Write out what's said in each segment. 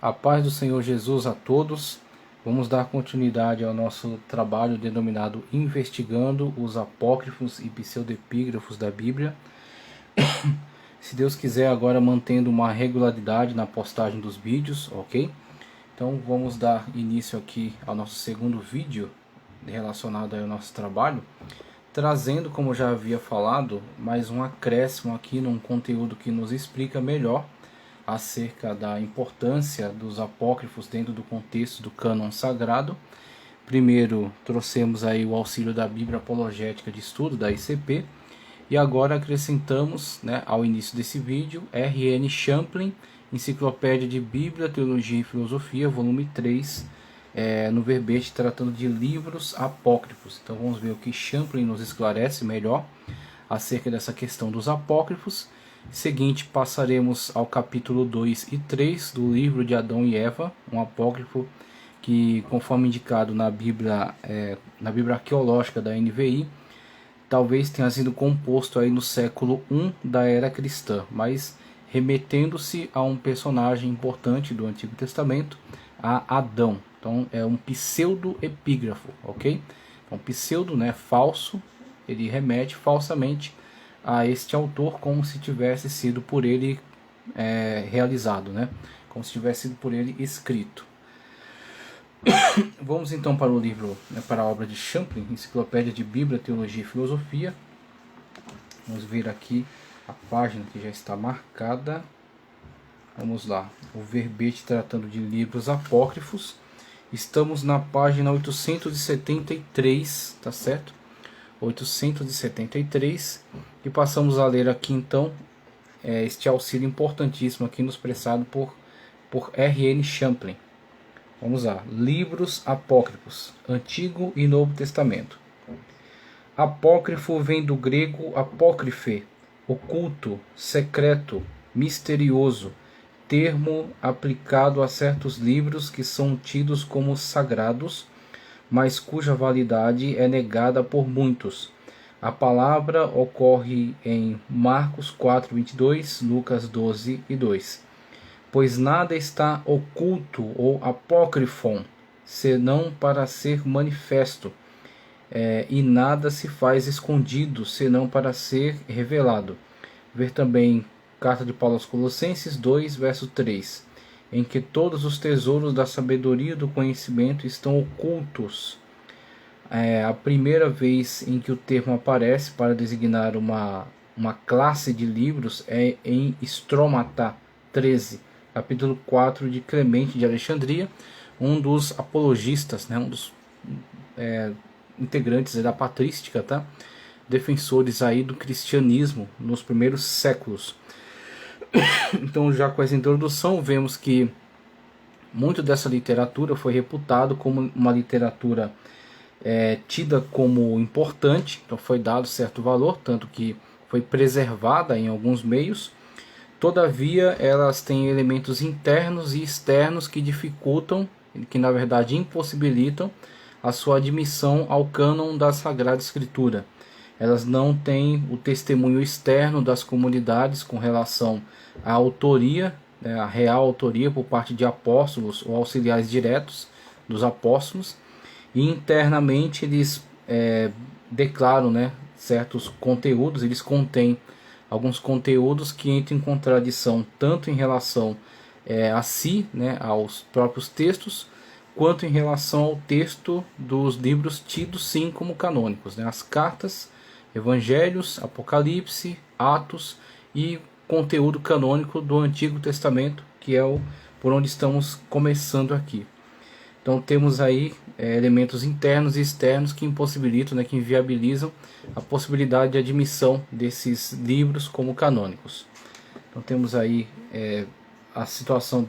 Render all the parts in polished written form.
A paz do Senhor Jesus a todos. Vamos dar continuidade ao nosso trabalho denominado Investigando os Apócrifos e Pseudepígrafos da Bíblia. Se Deus quiser, agora mantendo uma regularidade na postagem dos vídeos, ok? Então vamos dar início aqui ao nosso segundo vídeo relacionado ao nosso trabalho, trazendo, como já havia falado, mais um acréscimo aqui num conteúdo que nos explica melhor acerca da importância dos apócrifos dentro do contexto do cânon sagrado. Primeiro trouxemos aí o auxílio da Bíblia Apologética de Estudo, da ICP, e agora acrescentamos, ao início desse vídeo, R.N. Champlin, Enciclopédia de Bíblia, Teologia e Filosofia, volume 3, no verbete tratando de livros apócrifos. Então vamos ver o que Champlin nos esclarece melhor acerca dessa questão dos apócrifos. Seguinte, passaremos ao capítulo 2 e 3 do livro de Adão e Eva, um apócrifo que, conforme indicado na Bíblia arqueológica da NVI, talvez tenha sido composto aí no século I da era cristã, mas remetendo-se a um personagem importante do Antigo Testamento, a Adão. Então é um pseudo-epígrafo, ok? Então pseudo, falso, ele remete falsamente a este autor como se tivesse sido por ele realizado, como se tivesse sido por ele escrito. Vamos então para o livro, para a obra de Champlin, Enciclopédia de Bíblia, Teologia e Filosofia. Vamos ver aqui a página que já está marcada. Vamos lá, o verbete tratando de livros apócrifos. Estamos na página 873, tá certo? 873, e passamos a ler aqui então este auxílio importantíssimo aqui nos prestado por R.N. Champlin. Vamos lá, livros apócrifos, Antigo e Novo Testamento. Apócrifo vem do grego apócrife, oculto, secreto, misterioso, termo aplicado a certos livros que são tidos como sagrados, mas cuja validade é negada por muitos. A palavra ocorre em Marcos 4:22, Lucas 12:2. Pois nada está oculto ou apócrifon, senão para ser manifesto, e nada se faz escondido, senão para ser revelado. Ver também Carta de Paulo aos Colossenses 2, verso 3. Em que todos os tesouros da sabedoria e do conhecimento estão ocultos. A primeira vez em que o termo aparece para designar uma classe de livros é em Stromata 13, capítulo 4 de Clemente de Alexandria, um dos apologistas, um dos integrantes da patrística, defensores aí do cristianismo nos primeiros séculos. Então, já com essa introdução, vemos que muito dessa literatura foi reputado como uma literatura tida como importante, então foi dado certo valor, tanto que foi preservada em alguns meios. Todavia, elas têm elementos internos e externos que dificultam, que na verdade impossibilitam a sua admissão ao cânon da Sagrada Escritura. Elas não têm o testemunho externo das comunidades com relação à autoria, a real autoria por parte de apóstolos ou auxiliares diretos dos apóstolos, e internamente eles declaram certos conteúdos, eles contêm alguns conteúdos que entram em contradição tanto em relação a si, aos próprios textos, quanto em relação ao texto dos livros tidos sim como canônicos, as cartas, Evangelhos, Apocalipse, Atos e conteúdo canônico do Antigo Testamento, que é por onde estamos começando aqui. Então temos aí elementos internos e externos que impossibilitam, que inviabilizam a possibilidade de admissão desses livros como canônicos. Então temos aí a situação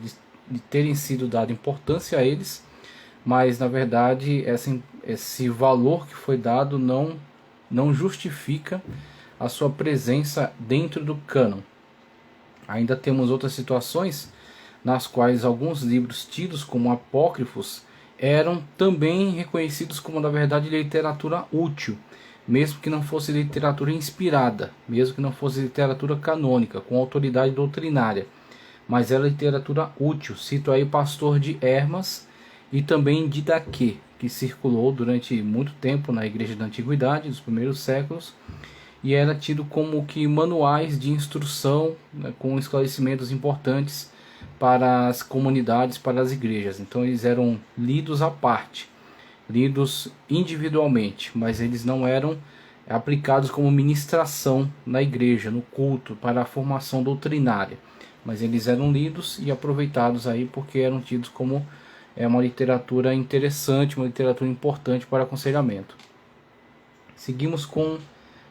de terem sido dada importância a eles, mas na verdade esse valor que foi dado não justifica a sua presença dentro do cânon. Ainda temos outras situações nas quais alguns livros tidos como apócrifos eram também reconhecidos como, na verdade, literatura útil, mesmo que não fosse literatura inspirada, mesmo que não fosse literatura canônica, com autoridade doutrinária, mas é literatura útil. Cito aí o Pastor de Hermas e também Didaquê, que circulou durante muito tempo na igreja da antiguidade, dos primeiros séculos, e era tido como que manuais de instrução, né, com esclarecimentos importantes para as comunidades, para as igrejas. Então eles eram lidos à parte, lidos individualmente, mas eles não eram aplicados como ministração na igreja, no culto, para a formação doutrinária. Mas eles eram lidos e aproveitados aí porque eram tidos como uma literatura interessante, uma literatura importante para aconselhamento. Seguimos com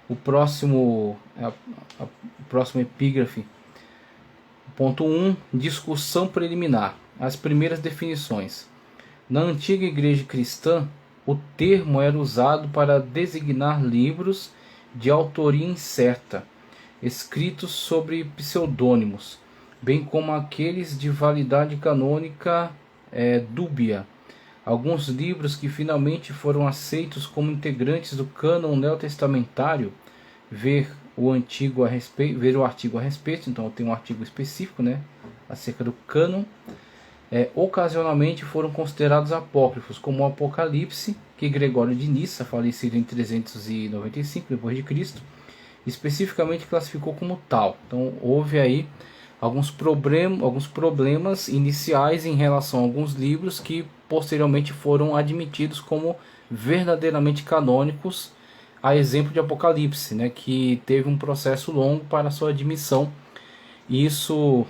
o próximo epígrafe. Ponto 1. Discussão preliminar. As primeiras definições. Na antiga igreja cristã, o termo era usado para designar livros de autoria incerta, escritos sobre pseudônimos, bem como aqueles de validade canônica dúbia. Alguns livros que finalmente foram aceitos como integrantes do cânon neotestamentário, ver o artigo a respeito, então tem um artigo específico, né, acerca do cânon. Ocasionalmente foram considerados apócrifos, como o Apocalipse, que Gregório de Nissa, falecido em 395 d.C., especificamente classificou como tal. Então houve aí alguns problemas iniciais em relação a alguns livros que posteriormente foram admitidos como verdadeiramente canônicos, a exemplo de Apocalipse, né, que teve um processo longo para sua admissão. Isso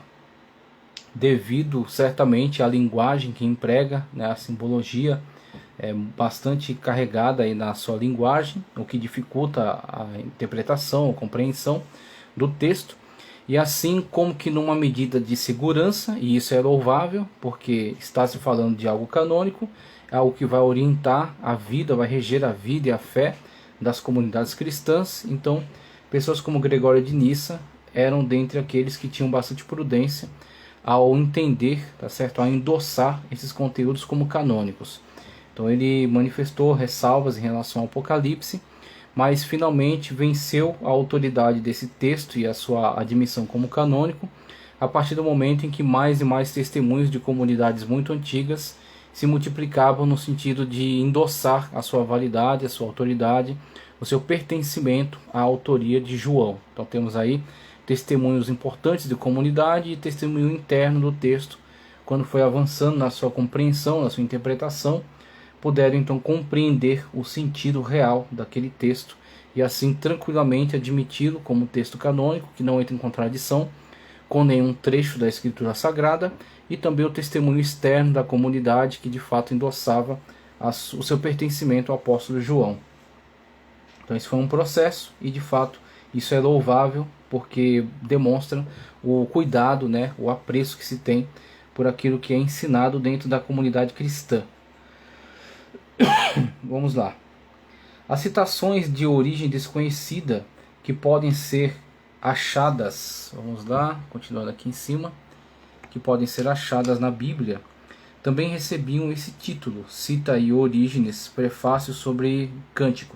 devido certamente à linguagem que emprega, né, a simbologia é bastante carregada aí na sua linguagem, o que dificulta a interpretação, a compreensão do texto. E assim como que numa medida de segurança, e isso é louvável, porque está se falando de algo canônico, algo que vai orientar a vida, vai reger a vida e a fé das comunidades cristãs. Então, pessoas como Gregório de Nissa eram dentre aqueles que tinham bastante prudência ao entender, tá certo, a endossar esses conteúdos como canônicos. Então ele manifestou ressalvas em relação ao Apocalipse, mas finalmente venceu a autoridade desse texto e a sua admissão como canônico a partir do momento em que mais e mais testemunhos de comunidades muito antigas se multiplicavam no sentido de endossar a sua validade, a sua autoridade, o seu pertencimento à autoria de João. Então temos aí testemunhos importantes de comunidade e testemunho interno do texto, quando foi avançando na sua compreensão, na sua interpretação, puderam então compreender o sentido real daquele texto e assim tranquilamente admiti-lo como texto canônico, que não entra em contradição com nenhum trecho da Escritura Sagrada, e também o testemunho externo da comunidade que de fato endossava o seu pertencimento ao apóstolo João. Então esse foi um processo e de fato isso é louvável, porque demonstra o cuidado, né, o apreço que se tem por aquilo que é ensinado dentro da comunidade cristã. Vamos lá. As citações de origem desconhecida que podem ser achadas, vamos lá, continuando aqui em cima, que podem ser achadas na Bíblia, também recebiam esse título. Cita aí Orígenes, prefácio sobre Cântico.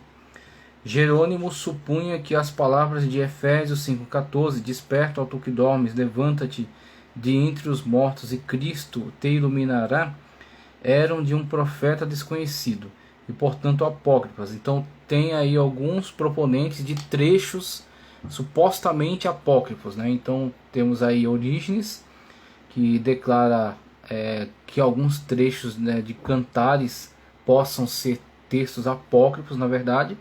Jerônimo supunha que as palavras de Efésios 5,14, desperta, ó tu que dormes, levanta-te de entre os mortos e Cristo te iluminará, eram de um profeta desconhecido e portanto apócrifas. Então tem aí alguns proponentes de trechos supostamente apócrifos, né? Então temos aí Orígenes, que declara que alguns trechos, né, de cantares possam ser textos apócrifos, na verdade,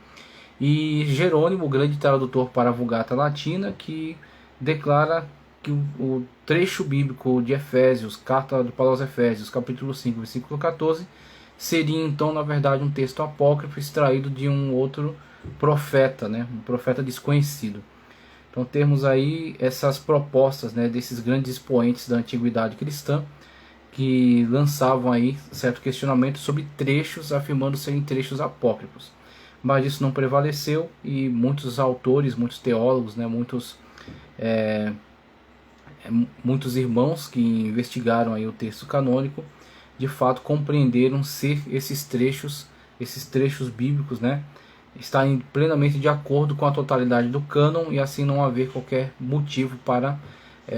e Jerônimo, o grande tradutor para a Vulgata Latina, que declara que o trecho bíblico de Efésios, carta de Paulo aos Efésios, capítulo 5, versículo 14, seria então, na verdade, um texto apócrifo extraído de um outro profeta, né, um profeta desconhecido. Então temos aí essas propostas, né, desses grandes expoentes da antiguidade cristã, que lançavam aí certo questionamento sobre trechos, afirmando serem trechos apócrifos. Mas isso não prevaleceu e muitos autores, muitos teólogos, né, muitos irmãos que investigaram aí o texto canônico, de fato compreenderam ser esses trechos bíblicos, né, estarem plenamente de acordo com a totalidade do cânon e assim não haver qualquer motivo para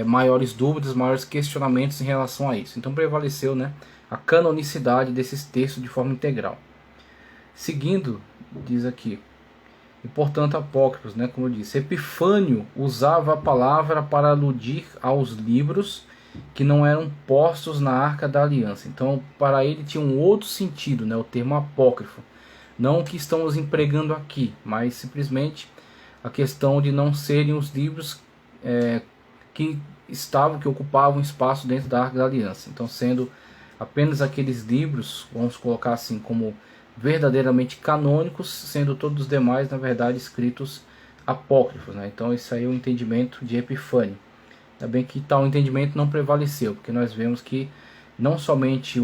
maiores dúvidas, maiores questionamentos em relação a isso. Então prevaleceu, né, a canonicidade desses textos de forma integral. Seguindo, diz aqui, e portanto apócrifos, né, como eu disse, Epifânio usava a palavra para aludir aos livros que não eram postos na Arca da Aliança. Então para ele tinha um outro sentido, né, o termo apócrifo. Não o que estamos empregando aqui, mas simplesmente a questão de não serem os livros que ocupavam espaço dentro da Arca da Aliança. Então sendo apenas aqueles livros, vamos colocar assim, como verdadeiramente canônicos, sendo todos os demais, na verdade, escritos apócrifos, né? Então esse aí é o entendimento de Epifânio. Ainda bem que tal entendimento não prevaleceu, porque nós vemos que não somente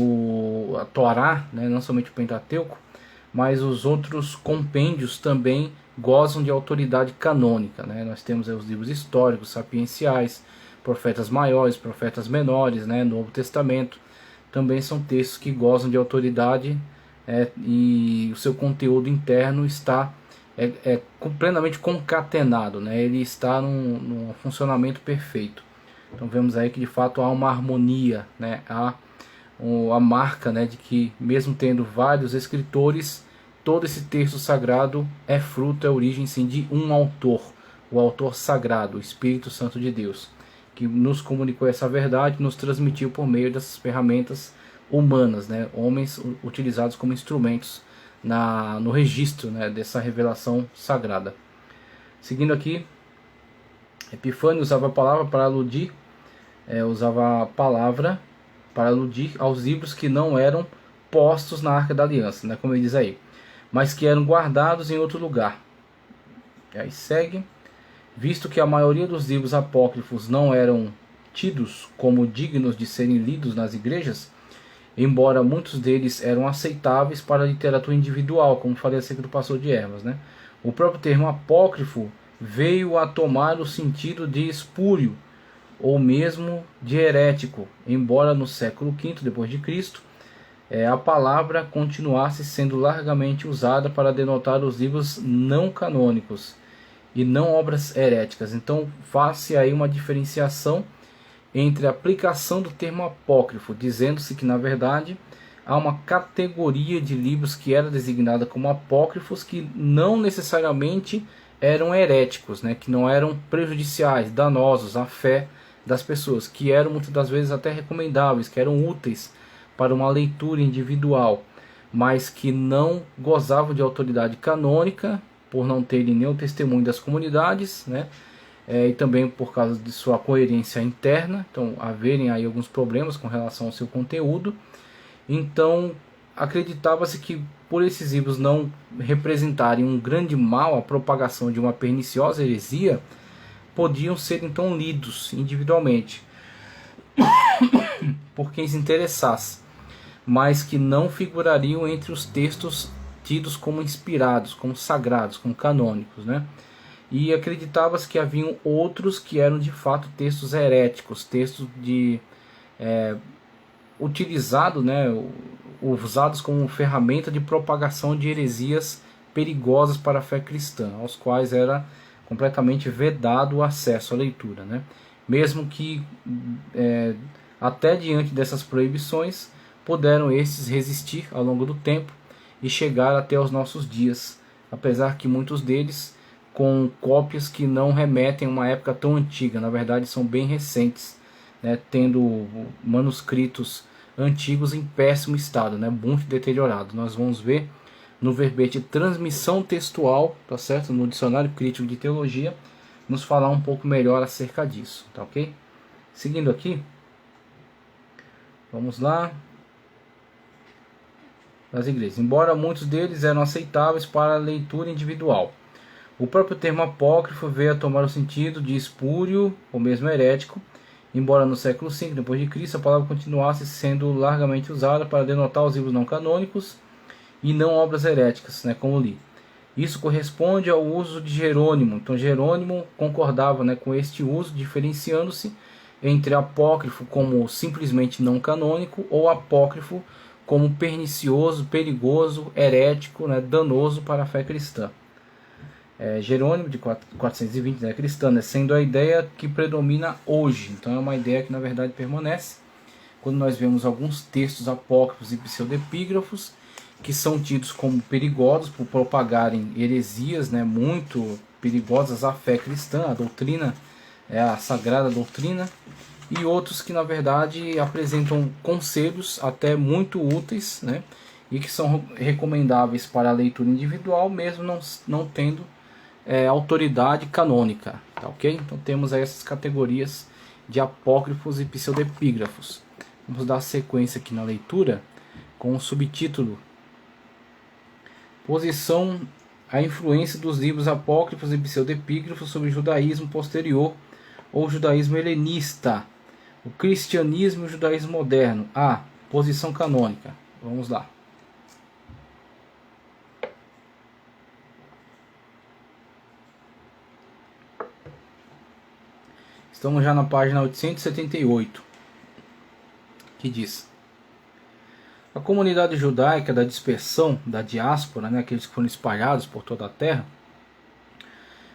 a Torá, né, não somente o Pentateuco, mas os outros compêndios também gozam de autoridade canônica, né? Nós temos os livros históricos, sapienciais, profetas maiores, profetas menores, né? Novo Testamento, também são textos que gozam de autoridade, e o seu conteúdo interno está plenamente concatenado, né? Ele está num funcionamento perfeito. Então vemos aí que de fato há uma harmonia, né? Há a marca, né, de que mesmo tendo vários escritores, todo esse texto sagrado é fruto, é origem sim de um autor, o autor sagrado, o Espírito Santo de Deus, que nos comunicou essa verdade, nos transmitiu por meio dessas ferramentas humanas, né, homens utilizados como instrumentos no registro, né, dessa revelação sagrada. Seguindo aqui, Epifânio usava a palavra para aludir, aos livros que não eram postos na Arca da Aliança, né, como ele diz aí, mas que eram guardados em outro lugar. E aí segue, visto que a maioria dos livros apócrifos não eram tidos como dignos de serem lidos nas igrejas, embora muitos deles eram aceitáveis para a literatura individual, como falei acerca do Pastor de Hermas, né, o próprio termo apócrifo veio a tomar o sentido de espúrio, ou mesmo de herético, embora no século V depois de Cristo a palavra continuasse sendo largamente usada para denotar os livros não canônicos e não obras heréticas. Então faz-se aí uma diferenciação entre a aplicação do termo apócrifo, dizendo-se que na verdade há uma categoria de livros que era designada como apócrifos, que não necessariamente eram heréticos, né, que não eram prejudiciais, danosos à fé das pessoas, que eram muitas das vezes até recomendáveis, que eram úteis para uma leitura individual, mas que não gozavam de autoridade canônica, por não terem nenhum testemunho das comunidades, né? E também por causa de sua coerência interna, então haverem aí alguns problemas com relação ao seu conteúdo. Então acreditava-se que por esses livros não representarem um grande mal, a propagação de uma perniciosa heresia, podiam ser então lidos individualmente por quem se interessasse, mas que não figurariam entre os textos tidos como inspirados, como sagrados, como canônicos, né? E acreditava-se que haviam outros que eram de fato textos heréticos, textos utilizados, né, usados como ferramenta de propagação de heresias perigosas para a fé cristã, aos quais era completamente vedado o acesso à leitura, né? Mesmo que até diante dessas proibições puderam estes resistir ao longo do tempo e chegar até os nossos dias, apesar que muitos deles com cópias que não remetem a uma época tão antiga, na verdade são bem recentes, né, tendo manuscritos antigos em péssimo estado, né, muito deteriorado. Nós vamos ver no verbete transmissão textual, tá certo? No Dicionário Crítico de Teologia, nos falar um pouco melhor acerca disso, tá ok? Seguindo aqui, vamos lá. Das igrejas. Embora muitos deles eram aceitáveis para a leitura individual, o próprio termo apócrifo veio a tomar o sentido de espúrio ou mesmo herético, embora no século V depois de Cristo a palavra continuasse sendo largamente usada para denotar os livros não canônicos e não obras heréticas, né, como li. Isso corresponde ao uso de Jerônimo. Então Jerônimo concordava, né, com este uso, diferenciando-se entre apócrifo como simplesmente não canônico ou apócrifo como pernicioso, perigoso, herético, né, danoso para a fé cristã. Jerônimo, de 420, né, cristã, né, sendo a ideia que predomina hoje. Então é uma ideia que na verdade permanece quando nós vemos alguns textos apócrifos e pseudepígrafos que são tidos como perigosos por propagarem heresias, né, muito perigosas à fé cristã, à doutrina, a sagrada doutrina, e outros que na verdade apresentam conselhos até muito úteis, né, e que são recomendáveis para a leitura individual, mesmo não tendo autoridade canônica, tá ok? Então temos aí essas categorias de apócrifos e pseudepígrafos. Vamos dar sequência aqui na leitura com o subtítulo: Posição, a influência dos livros apócrifos e pseudepígrafos sobre o judaísmo posterior ou judaísmo helenista, o cristianismo e o judaísmo moderno. A. Posição canônica. Vamos lá. Estamos já na página 878, que diz: a comunidade judaica da dispersão, da diáspora, né, aqueles que foram espalhados por toda a terra,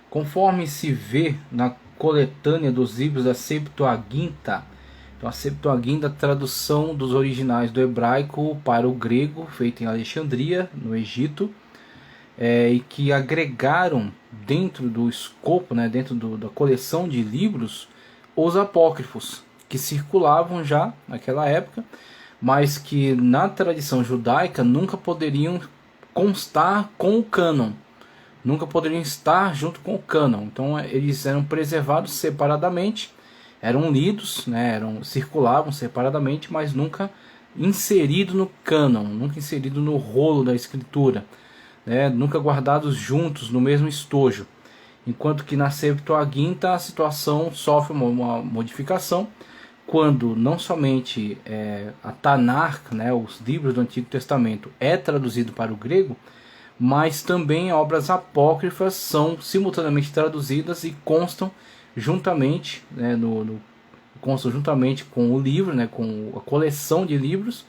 conforme se vê na coletânea dos livros da Septuaginta. Então, a Septuaginta é a tradução dos originais do hebraico para o grego, feita em Alexandria, no Egito, e que agregaram dentro do escopo, né, dentro da coleção de livros, os apócrifos, que circulavam já naquela época, mas que na tradição judaica nunca poderiam constar com o cânon, nunca poderiam estar junto com o cânon. Então eles eram preservados separadamente, eram lidos, né, circulavam separadamente, mas nunca inserido no cânon, nunca inserido no rolo da escritura, né, nunca guardados juntos no mesmo estojo. Enquanto que na Septuaginta a situação sofre uma modificação, quando não somente a Tanakh, né, os livros do Antigo Testamento, é traduzido para o grego, mas também obras apócrifas são simultaneamente traduzidas e constam juntamente, né, constam juntamente com o livro, né, com a coleção de livros,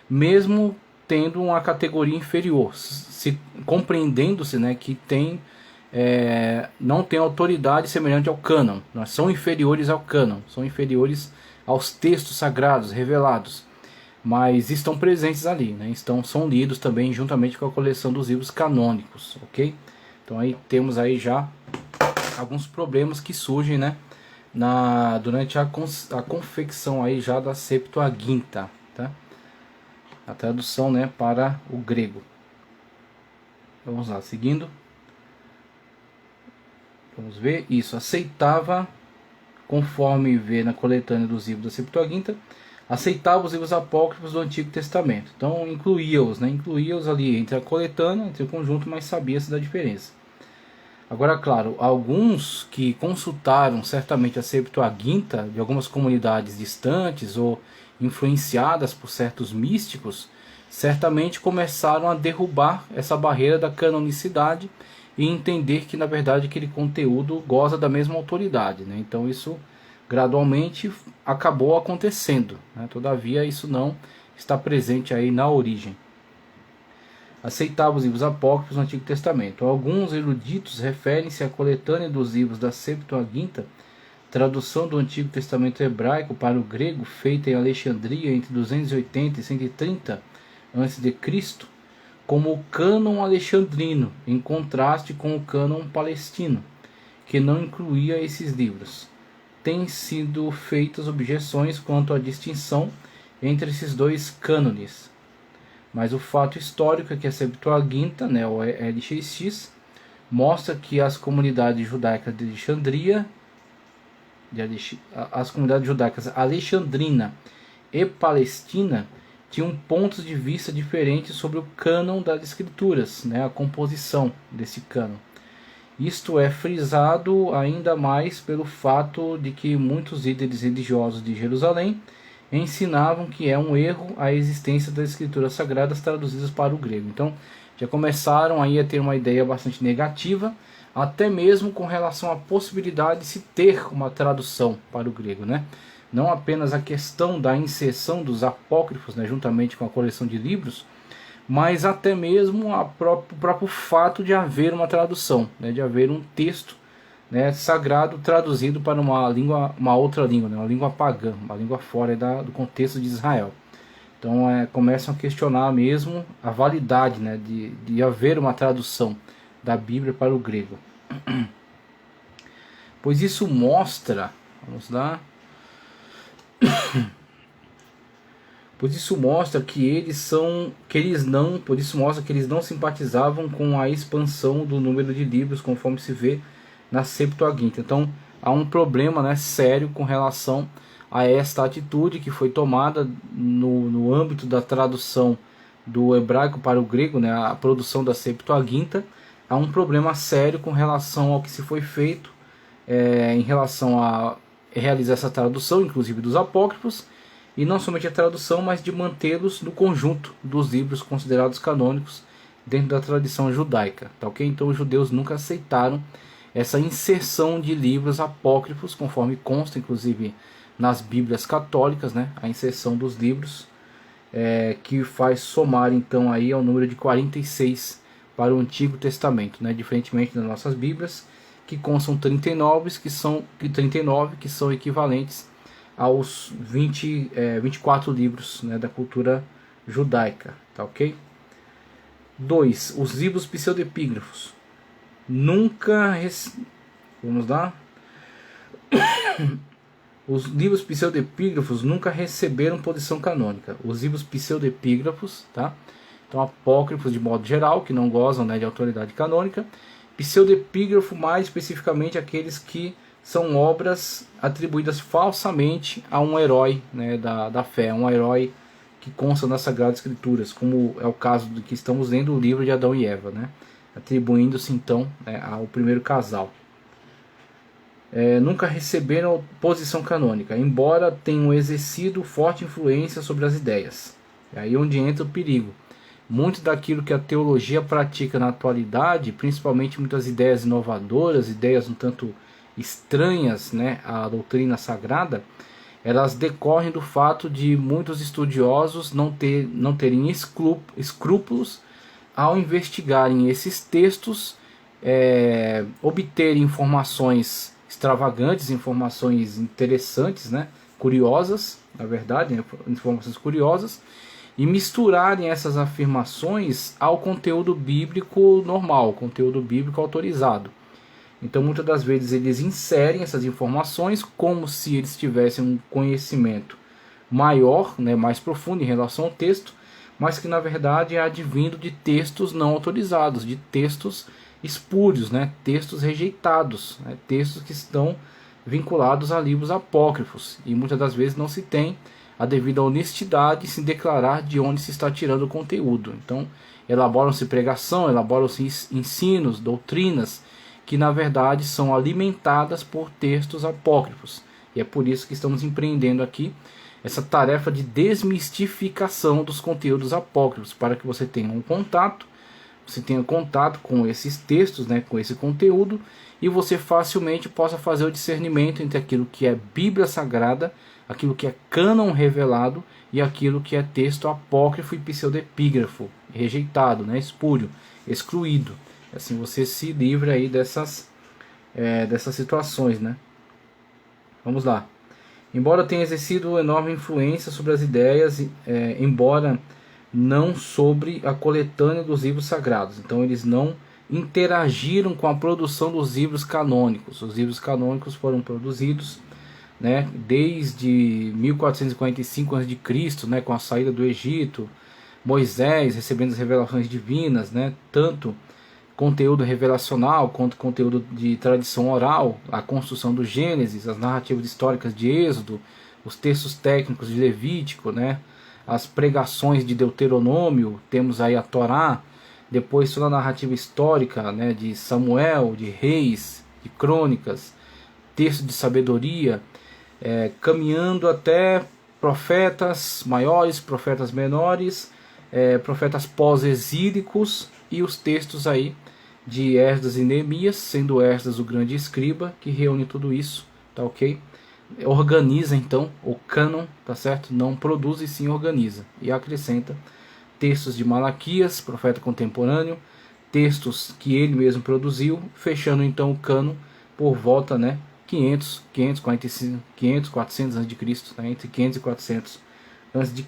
mesmo tendo uma categoria inferior, compreendendo-se, né, que não tem autoridade semelhante ao cânon, né, são inferiores ao cânon, são inferiores aos textos sagrados revelados, mas estão presentes ali, né, são lidos também juntamente com a coleção dos livros canônicos, ok? Então aí temos aí já alguns problemas que surgem, né, durante a confecção aí já da Septuaginta, tá? A tradução, né, para o grego. Vamos lá, seguindo. Vamos ver isso. Aceitava, conforme vê na coletânea dos livros da Septuaginta, aceitava os livros apócrifos do Antigo Testamento. Então incluía-os, né? Incluía-os ali entre a coletânea, entre o conjunto, mas sabia-se da diferença. Agora, claro, alguns que consultaram certamente a Septuaginta de algumas comunidades distantes ou influenciadas por certos místicos, certamente começaram a derrubar essa barreira da canonicidade e entender que na verdade aquele conteúdo goza da mesma autoridade, né? Então isso gradualmente acabou acontecendo, né? Todavia isso não está presente aí na origem. Aceitava os livros apócrifos no Antigo Testamento. Alguns eruditos referem-se à coletânea dos livros da Septuaginta, tradução do Antigo Testamento hebraico para o grego, feita em Alexandria entre 280 e 130 a.C., como o cânon alexandrino, em contraste com o cânon palestino, que não incluía esses livros. Têm sido feitas objeções quanto à distinção entre esses dois cânones, mas o fato histórico é que a Septuaginta, né, o LXX, mostra que as comunidades judaicas de Alexandria, as comunidades judaicas alexandrina e palestina tinham pontos de vista diferentes sobre o cânon das escrituras, né, a composição desse cânon. Isto é frisado ainda mais pelo fato de que muitos líderes religiosos de Jerusalém ensinavam que é um erro a existência das escrituras sagradas traduzidas para o grego. Então já começaram aí a ter uma ideia bastante negativa, até mesmo com relação à possibilidade de se ter uma tradução para o grego, né? Não apenas a questão da inserção dos apócrifos, né, juntamente com a coleção de livros, mas até mesmo o próprio fato de haver uma tradução, né, de haver um texto, né, sagrado traduzido para uma outra língua, né, uma língua pagã, uma língua fora do contexto de Israel. Então começam a questionar mesmo a validade, né, de haver uma tradução da Bíblia para o grego. Pois isso mostra, vamos lá, pois isso mostra que eles não simpatizavam com a expansão do número de livros, conforme se vê na Septuaginta. Então há um problema, né, sério com relação a esta atitude que foi tomada no âmbito da tradução do hebraico para o grego, né, a produção da Septuaginta. Há um problema sério com relação ao que se foi feito em relação a realizar essa tradução, inclusive dos apócrifos, e não somente a tradução, mas de mantê-los no conjunto dos livros considerados canônicos dentro da tradição judaica, tá ok? Então os judeus nunca aceitaram essa inserção de livros apócrifos, conforme consta inclusive nas Bíblias católicas, né? A inserção dos livros que faz somar então aí ao número de 46 para o Antigo Testamento, né? Diferentemente das nossas Bíblias, que constam 39 que são equivalentes aos 24 livros, né, da cultura judaica, tá ok? 2. Os livros pseudepígrafos vamos lá. Os livros pseudepígrafos nunca receberam posição canônica. Os livros pseudepígrafos, tá? Então apócrifos de modo geral, que não gozam, né, de autoridade canônica. Pseudepígrafo, mais especificamente aqueles que são obras atribuídas falsamente a um herói, né, da fé, um herói que consta nas Sagradas Escrituras, como é o caso do que estamos lendo o livro de Adão e Eva, né, atribuindo-se então, né, ao primeiro casal. Nunca receberam posição canônica, embora tenham exercido forte influência sobre as ideias. É aí onde entra o perigo. Muito daquilo que a teologia pratica na atualidade, principalmente muitas ideias inovadoras, ideias um tanto estranhas, né, à doutrina sagrada, elas decorrem do fato de muitos estudiosos não terem escrúpulos ao investigarem esses textos, obterem informações extravagantes, informações interessantes, né, curiosas, na verdade, né, informações curiosas, e misturarem essas afirmações ao conteúdo bíblico normal, conteúdo bíblico autorizado. Então muitas das vezes eles inserem essas informações como se eles tivessem um conhecimento maior, né, mais profundo em relação ao texto, mas que na verdade é advindo de textos não autorizados, de textos espúrios, né, textos rejeitados, né, textos que estão vinculados a livros apócrifos, e muitas das vezes não se tem a devida honestidade em se declarar de onde se está tirando o conteúdo. Então elaboram-se pregação, elaboram-se ensinos, doutrinas, que na verdade são alimentadas por textos apócrifos. E é por isso que estamos empreendendo aqui essa tarefa de desmistificação dos conteúdos apócrifos, para que você tenha contato com esses textos, né, com esse conteúdo, e você facilmente possa fazer o discernimento entre aquilo que é Bíblia Sagrada, aquilo que é cânon revelado e aquilo que é texto apócrifo e pseudepígrafo, rejeitado, né, espúrio, excluído. Assim você se livra aí dessas situações, né? Vamos lá. Embora tenha exercido enorme influência sobre as ideias, embora não sobre a coletânea dos livros sagrados. Então eles não interagiram com a produção dos livros canônicos. Os livros canônicos foram produzidos, né, desde 1445 a.C., né, com a saída do Egito, Moisés recebendo as revelações divinas, né, tanto conteúdo revelacional quanto conteúdo de tradição oral, a construção do Gênesis, as narrativas históricas de Êxodo, os textos técnicos de Levítico, né, as pregações de Deuteronômio, temos aí a Torá, depois toda a narrativa histórica, né, de Samuel, de Reis, de Crônicas, texto de sabedoria, caminhando até profetas maiores, profetas menores, profetas pós-exílicos, e os textos aí de Esdras e Neemias, sendo Esdras o grande escriba, que reúne tudo isso, tá ok? Organiza então o cânon, tá certo? Não produz e sim organiza, e acrescenta textos de Malaquias, profeta contemporâneo, textos que ele mesmo produziu, fechando então o cânon por volta, né, 400 a.C., né, entre 500 e 400 a.C.,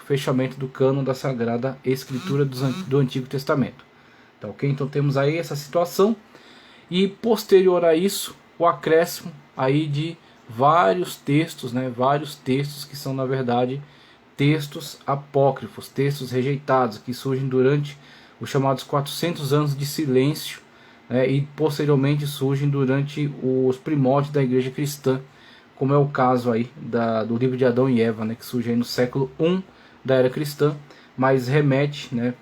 fechamento do cânon da Sagrada Escritura do Antigo Testamento. Tá, ok? Então temos aí essa situação, e posterior a isso, o acréscimo aí de vários textos, né, vários textos que são na verdade textos apócrifos, textos rejeitados, que surgem durante os chamados 400 anos de silêncio, né, e posteriormente surgem durante os primórdios da igreja cristã, como é o caso aí do livro de Adão e Eva, né, que surge aí no século I da era cristã, mas remete, né,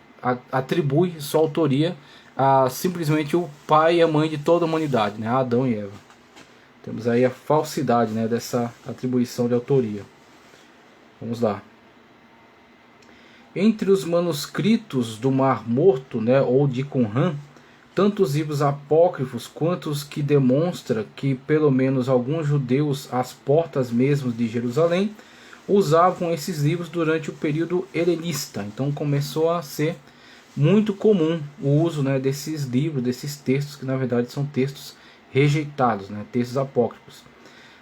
atribui sua autoria a simplesmente o pai e a mãe de toda a humanidade, né, Adão e Eva. Temos aí a falsidade, né, dessa atribuição de autoria. Vamos lá. Entre os manuscritos do Mar Morto, né, ou de Qumran, tanto os livros apócrifos quanto os que demonstram que pelo menos alguns judeus às portas mesmo de Jerusalém usavam esses livros durante o período helenista. Então começou a ser muito comum o uso, né, desses livros, desses textos que na verdade são textos rejeitados, né, textos apócrifos.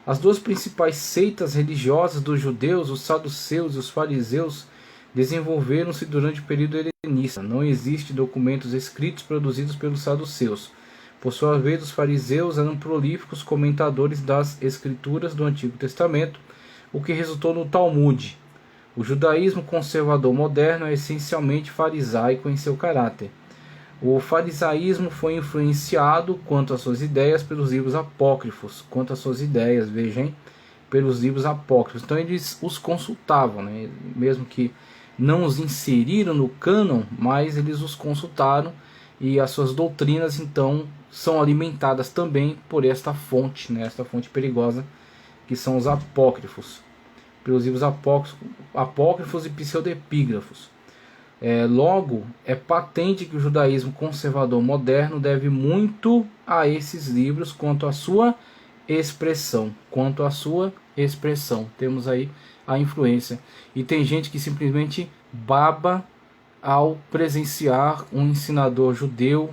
As duas principais seitas religiosas dos judeus, os saduceus e os fariseus, desenvolveram-se durante o período helenista. Não existem documentos escritos produzidos pelos saduceus. Por sua vez, os fariseus eram prolíficos comentadores das escrituras do Antigo Testamento, o que resultou no Talmud. O judaísmo conservador moderno é essencialmente farisaico em seu caráter. O farisaísmo foi influenciado quanto às suas ideias pelos livros apócrifos, pelos livros apócrifos. Então eles os consultavam, né? Mesmo que não os inseriram no cânon, mas eles os consultaram, e as suas doutrinas então são alimentadas também por esta fonte, né? Esta fonte perigosa que são os apócrifos, pelos livros apócrifos e pseudepígrafos. Logo, é patente que o judaísmo conservador moderno deve muito a esses livros quanto à sua expressão. Temos aí a influência. E tem gente que simplesmente baba ao presenciar um ensinador judeu,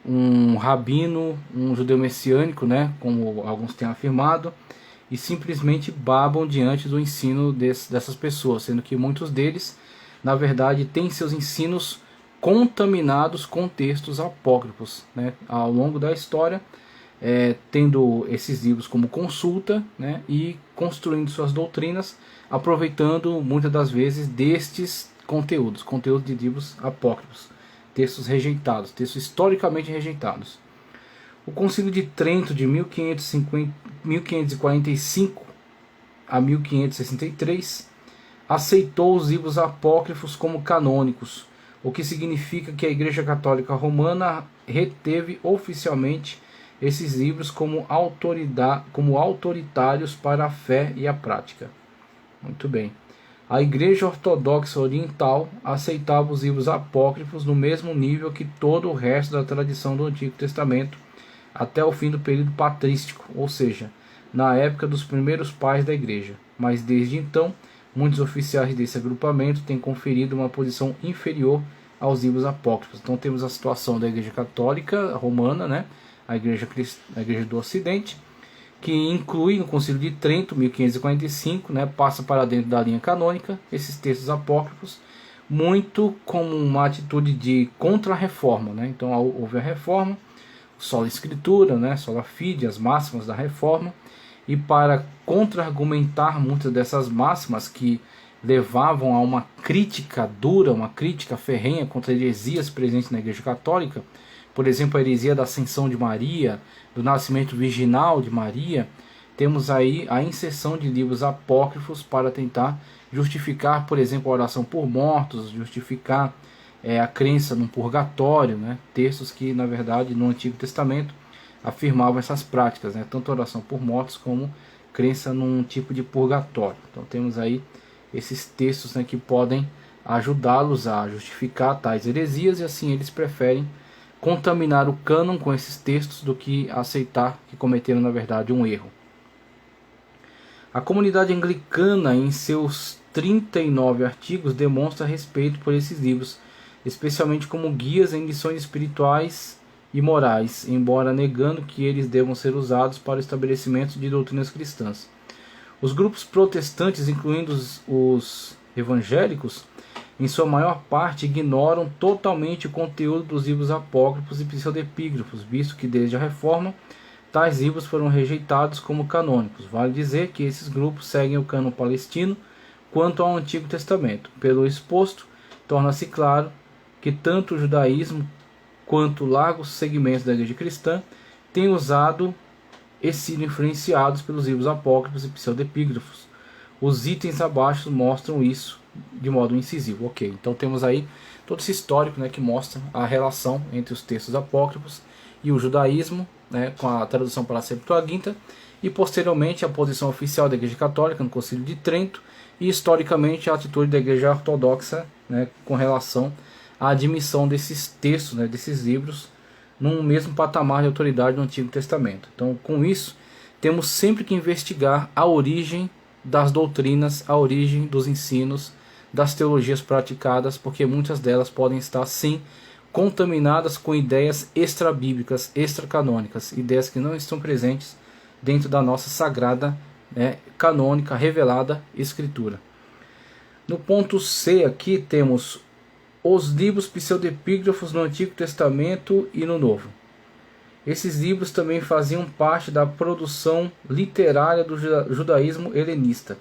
um rabino, um judeu messiânico, né, como alguns têm afirmado, e simplesmente babam diante do ensino dessas pessoas, sendo que muitos deles na verdade tem seus ensinos contaminados com textos apócrifos, né, ao longo da história, tendo esses livros como consulta, né, e construindo suas doutrinas, aproveitando muitas das vezes destes conteúdos de livros apócrifos, textos rejeitados, textos historicamente rejeitados. O Concílio de Trento de 1545 a 1563 aceitou os livros apócrifos como canônicos, o que significa que a Igreja Católica Romana reteve oficialmente esses livros como autoritários para a fé e a prática. Muito bem. A Igreja Ortodoxa Oriental aceitava os livros apócrifos no mesmo nível que todo o resto da tradição do Antigo Testamento até o fim do período patrístico, ou seja, na época dos primeiros pais da Igreja. Mas desde então, muitos oficiais desse agrupamento têm conferido uma posição inferior aos livros apócrifos. Então temos a situação da Igreja Católica Romana, né? a Igreja do Ocidente, que inclui no Concílio de Trento, 1545, né? Passa para dentro da linha canônica esses textos apócrifos, muito como uma atitude de contra-reforma, né? Então houve a reforma, sola escritura, né? Sola fide, as máximas da reforma, e para contra-argumentar muitas dessas máximas que levavam a uma crítica dura, uma crítica ferrenha contra heresias presentes na Igreja Católica, por exemplo, a heresia da Ascensão de Maria, do nascimento virginal de Maria, temos aí a inserção de livros apócrifos para tentar justificar, por exemplo, a oração por mortos, justificar a crença no purgatório, né? Textos que, na verdade, no Antigo Testamento afirmavam essas práticas, né? Tanto oração por mortos como crença num tipo de purgatório. Então temos aí esses textos, né, que podem ajudá-los a justificar tais heresias, e assim eles preferem contaminar o cânon com esses textos do que aceitar que cometeram na verdade um erro. A comunidade anglicana, em seus 39 artigos, demonstra respeito por esses livros, especialmente como guias em lições espirituais e morais, embora negando que eles devam ser usados para o estabelecimento de doutrinas cristãs. Os grupos protestantes, incluindo os evangélicos, em sua maior parte ignoram totalmente o conteúdo dos livros apócrifos e pseudepígrafos, visto que desde a Reforma tais livros foram rejeitados como canônicos. Vale dizer que esses grupos seguem o cânon palestino quanto ao Antigo Testamento. Pelo exposto, torna-se claro que tanto o judaísmo quanto largos segmentos da igreja cristã têm usado e sido influenciados pelos livros apócrifos e pseudepígrafos. Os itens abaixo mostram isso de modo incisivo. Ok, então temos aí todo esse histórico, né, que mostra a relação entre os textos apócrifos e o judaísmo, né, com a tradução para a Septuaginta, e posteriormente a posição oficial da Igreja Católica no Concílio de Trento, e historicamente a atitude da Igreja Ortodoxa, né, com relação à admissão desses textos, né, desses livros, num mesmo patamar de autoridade do Antigo Testamento. Então, com isso, temos sempre que investigar a origem das doutrinas, a origem dos ensinos, das teologias praticadas, porque muitas delas podem estar, sim, contaminadas com ideias extrabíblicas, extracanônicas, ideias que não estão presentes dentro da nossa sagrada, né, canônica, revelada Escritura. No ponto C aqui temos os livros pseudepígrafos no Antigo Testamento e no Novo. Esses livros também faziam parte da produção literária do judaísmo helenista.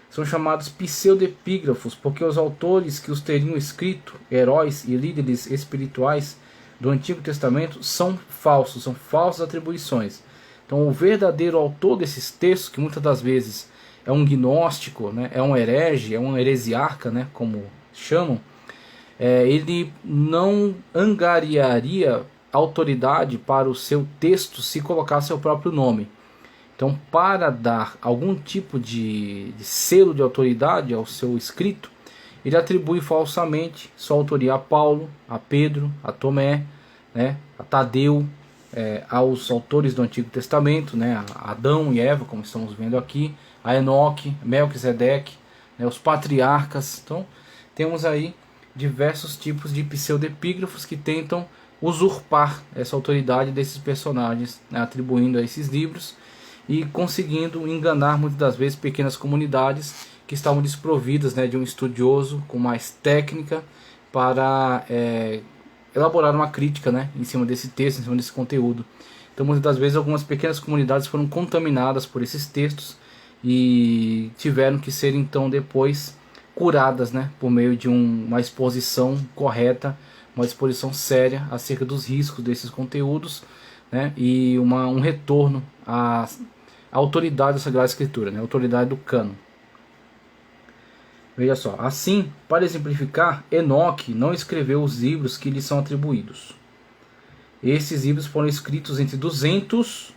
São chamados pseudepígrafos porque os autores que os teriam escrito, heróis e líderes espirituais do Antigo Testamento, são falsos, são falsas atribuições. Então o verdadeiro autor desses textos, que muitas das vezes é um gnóstico, né, é um herege, é um heresiarca, né, como chamam, ele não angariaria autoridade para o seu texto se colocar seu próprio nome. Então, para dar algum tipo de selo de autoridade ao seu escrito, ele atribui falsamente sua autoria a Paulo, a Pedro, a Tomé, né, a Tadeu, aos autores do Antigo Testamento, né, a Adão e Eva, como estamos vendo aqui, a Enoque, Melquisedeque, né, os patriarcas. Então, temos aí diversos tipos de pseudepígrafos que tentam usurpar essa autoridade desses personagens, né, atribuindo a esses livros e conseguindo enganar muitas das vezes pequenas comunidades que estavam desprovidas, né, de um estudioso com mais técnica para elaborar uma crítica, né, em cima desse texto, em cima desse conteúdo. Então muitas das vezes algumas pequenas comunidades foram contaminadas por esses textos e tiveram que ser então depois curadas, né, por meio de uma exposição correta, uma exposição séria acerca dos riscos desses conteúdos, né, e um retorno à autoridade da Sagrada Escritura, né, a autoridade do cânon. Veja só, assim, para exemplificar, Enoque não escreveu os livros que lhe são atribuídos. Esses livros foram escritos entre 200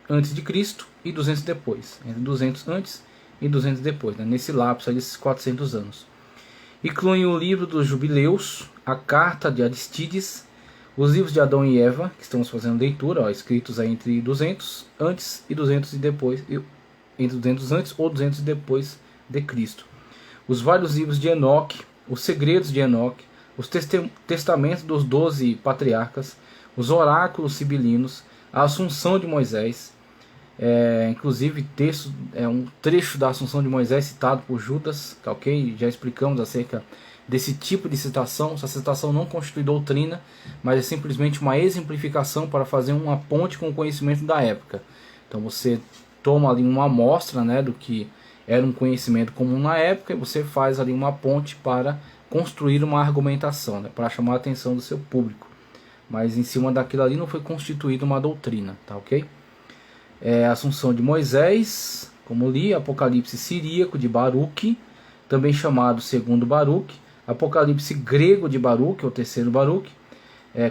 antes de Cristo e 200 depois, entre 200 antes e 200 depois, né, nesse lapso desses 400 anos. Incluem o livro dos Jubileus, a carta de Aristides, os livros de Adão e Eva, que estamos fazendo leitura, ó, escritos aí entre 200 antes e 200 e depois, entre 200 antes ou 200 depois de Cristo. Os vários livros de Enoque, os segredos de Enoque, os testamentos dos 12 patriarcas, os oráculos sibilinos, a Assunção de Moisés, inclusive texto, um trecho da Assunção de Moisés citado por Judas, tá, ok? Já explicamos acerca desse tipo de citação. Essa citação não constitui doutrina, mas é simplesmente uma exemplificação para fazer uma ponte com o conhecimento da época. Então você toma ali uma amostra, né, do que era um conhecimento comum na época e você faz ali uma ponte para construir uma argumentação, né, para chamar a atenção do seu público. Mas em cima daquilo ali não foi constituída uma doutrina, tá, ok? Assunção de Moisés, como li, Apocalipse siríaco de Baruque, também chamado segundo Baruque, Apocalipse grego de Baruque, ou terceiro Baruque,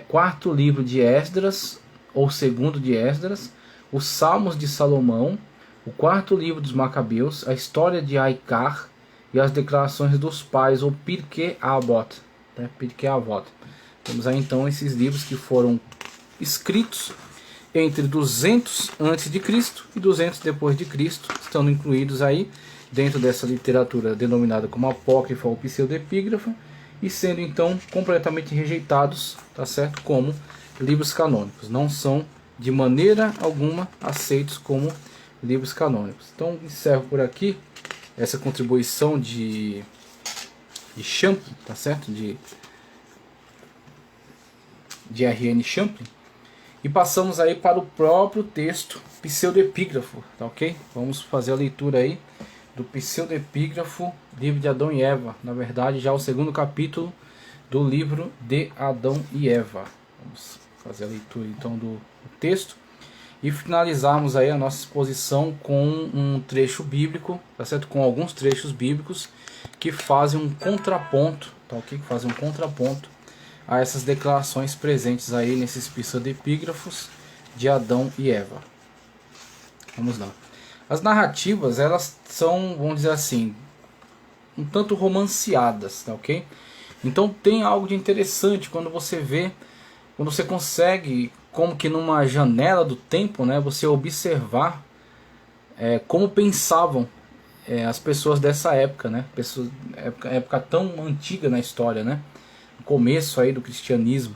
quarto livro de Esdras, ou segundo de Esdras, os Salmos de Salomão, o quarto livro dos Macabeus, a história de Aicar e as declarações dos pais, ou Pirkei Avot, né? Pirkei Avot. Temos aí então esses livros que foram escritos entre 200 antes de Cristo e 200 depois de Cristo, estando incluídos aí dentro dessa literatura denominada como apócrifa ou pseudepígrafa, e sendo então completamente rejeitados, tá certo, como livros canônicos. Não são de maneira alguma aceitos como livros canônicos. Então encerro por aqui essa contribuição de Champlin, tá certo, de R.N. Champlin, e passamos aí para o próprio texto pseudepígrafo, tá ok? Vamos fazer a leitura aí do pseudepígrafo, livro de Adão e Eva, na verdade já o segundo capítulo do livro de Adão e Eva. Vamos fazer a leitura então do texto e finalizarmos aí a nossa exposição com um trecho bíblico, tá certo? Com alguns trechos bíblicos que fazem um contraponto, tá ok? Que fazem um contraponto a essas declarações presentes aí nesses pseudepígrafos de Adão e Eva. Vamos lá. As narrativas, elas são, vamos dizer assim, um tanto romanceadas, tá ok? Então tem algo de interessante quando você vê, quando você consegue, como que numa janela do tempo, né, você observar como pensavam as pessoas dessa época, né? Época tão antiga na história, né? O começo aí do cristianismo.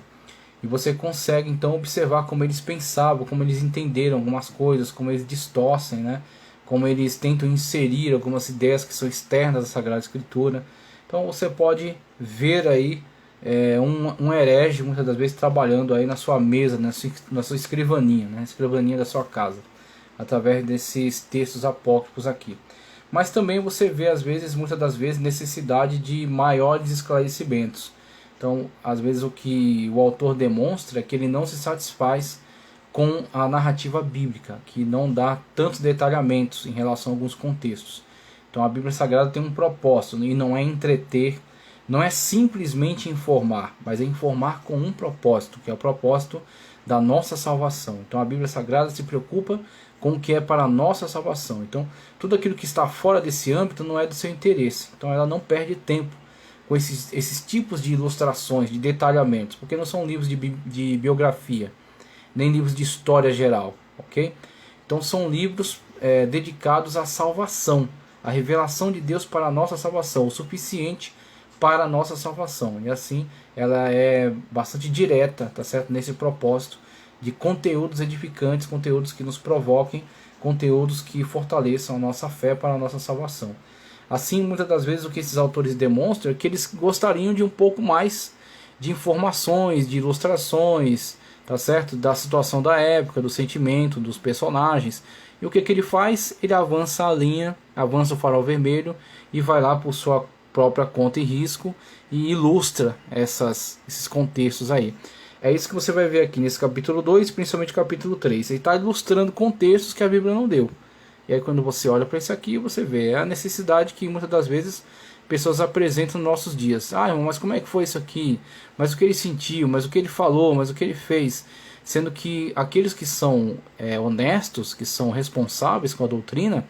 E você consegue então observar como eles pensavam, como eles entenderam algumas coisas, como eles distorcem, né? Como eles tentam inserir algumas ideias que são externas à Sagrada Escritura. Então você pode ver aí um herege muitas das vezes trabalhando aí na sua mesa, na sua escrivaninha, né? Escrivaninha da sua casa, através desses textos apócrifos aqui. Mas também você vê às vezes, muitas das vezes, necessidade de maiores esclarecimentos. Então, às vezes o que o autor demonstra é que ele não se satisfaz com a narrativa bíblica, que não dá tantos detalhamentos em relação a alguns contextos. Então a Bíblia Sagrada tem um propósito, e não é entreter, não é simplesmente informar, mas é informar com um propósito, que é o propósito da nossa salvação. Então a Bíblia Sagrada se preocupa com o que é para a nossa salvação. Então tudo aquilo que está fora desse âmbito não é do seu interesse. Então ela não perde tempo com esses tipos de ilustrações, de detalhamentos, porque não são livros de biografia, nem livros de história geral, ok? Então são livros dedicados à salvação, à revelação de Deus para a nossa salvação, o suficiente para a nossa salvação. E assim ela é bastante direta, tá certo? Nesse propósito de conteúdos edificantes, conteúdos que nos provoquem, conteúdos que fortaleçam a nossa fé para a nossa salvação. Assim, muitas das vezes o que esses autores demonstram é que eles gostariam de um pouco mais de informações, de ilustrações, tá certo? Da situação da época, do sentimento, dos personagens. E o que ele faz? Ele avança a linha, avança o farol vermelho e vai lá por sua própria conta e risco e ilustra esses contextos aí. É isso que você vai ver aqui nesse capítulo 2, principalmente capítulo 3. Ele está ilustrando contextos que a Bíblia não deu. E aí quando você olha para isso aqui, você vê a necessidade que muitas das vezes pessoas apresentam nos nossos dias. Ah, irmão, mas como é que foi isso aqui? Mas o que ele sentiu? Mas o que ele falou? Mas o que ele fez? Sendo que aqueles que são honestos, que são responsáveis com a doutrina,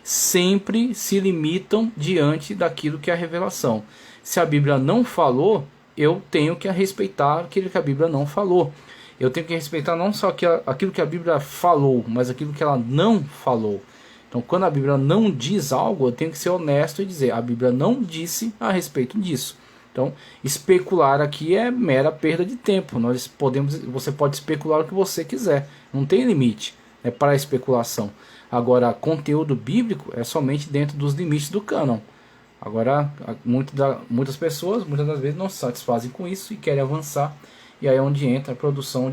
sempre se limitam diante daquilo que é a revelação. Se a Bíblia não falou, eu tenho que respeitar aquilo que a Bíblia não falou. Eu tenho que respeitar não só aquilo que a Bíblia falou, mas aquilo que ela não falou. Então, quando a Bíblia não diz algo, eu tenho que ser honesto e dizer, a Bíblia não disse a respeito disso. Então, especular aqui é mera perda de tempo. Você pode especular o que você quiser, não tem limite para a especulação. Agora, conteúdo bíblico é somente dentro dos limites do cânon. Agora, muitas pessoas, muitas das vezes, não se satisfazem com isso e querem avançar. E aí é onde entra a produção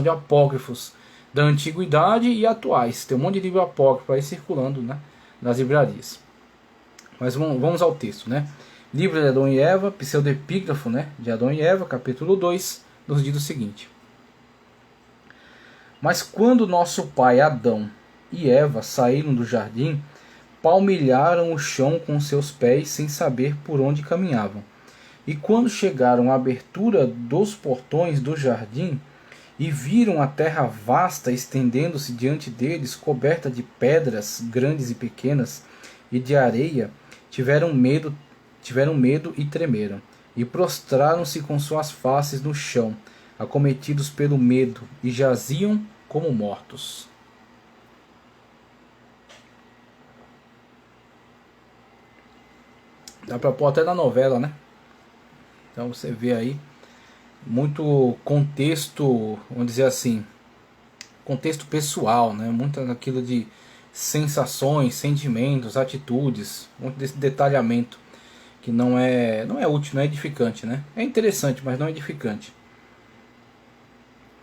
de apócrifos da antiguidade e atuais. Tem um monte de livro apócrifo aí circulando, né, nas livrarias. Mas vamos ao texto, né? Livro de Adão e Eva, pseudepígrafo, né, de Adão e Eva, capítulo 2, nos diz o seguinte: Mas quando nosso pai Adão e Eva saíram do jardim, palmilharam o chão com seus pés sem saber por onde caminhavam. E quando chegaram à abertura dos portões do jardim, e viram a terra vasta estendendo-se diante deles, coberta de pedras grandes e pequenas, e de areia, tiveram medo e tremeram, e prostraram-se com suas faces no chão, acometidos pelo medo, e jaziam como mortos. Dá pra pôr até na novela, né? Então você vê aí muito contexto, vamos dizer assim, contexto pessoal, né? Muito daquilo de sensações, sentimentos, atitudes, muito desse detalhamento que não é útil, não é edificante, né? É interessante, mas não é edificante.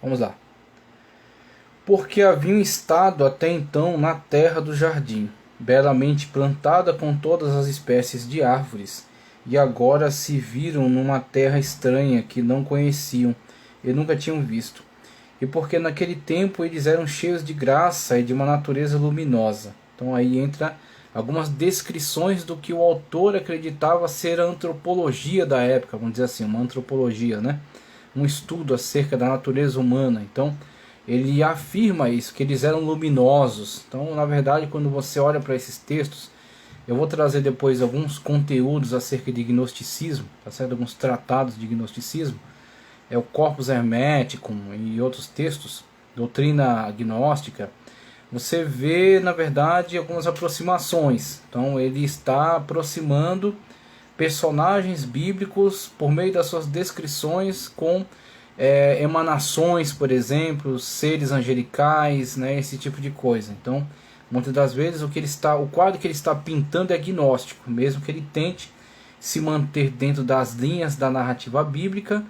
Vamos lá. Porque haviam estado até então na terra do jardim, belamente plantada com todas as espécies de árvores, e agora se viram numa terra estranha que não conheciam e nunca tinham visto. E porque naquele tempo eles eram cheios de graça e de uma natureza luminosa. Então aí entra algumas descrições do que o autor acreditava ser a antropologia da época, vamos dizer assim, uma antropologia, né? Um estudo acerca da natureza humana. Então ele afirma isso, que eles eram luminosos. Então, na verdade, quando você olha para esses textos, eu vou trazer depois alguns conteúdos acerca de gnosticismo, tá certo? Alguns tratados de gnosticismo, é o Corpus Hermeticum e outros textos, doutrina gnóstica. Você vê, na verdade, algumas aproximações. Então, ele está aproximando personagens bíblicos por meio das suas descrições com emanações, por exemplo, seres angelicais, né, esse tipo de coisa. Então, muitas das vezes o quadro que ele está pintando é gnóstico, mesmo que ele tente se manter dentro das linhas da narrativa bíblica,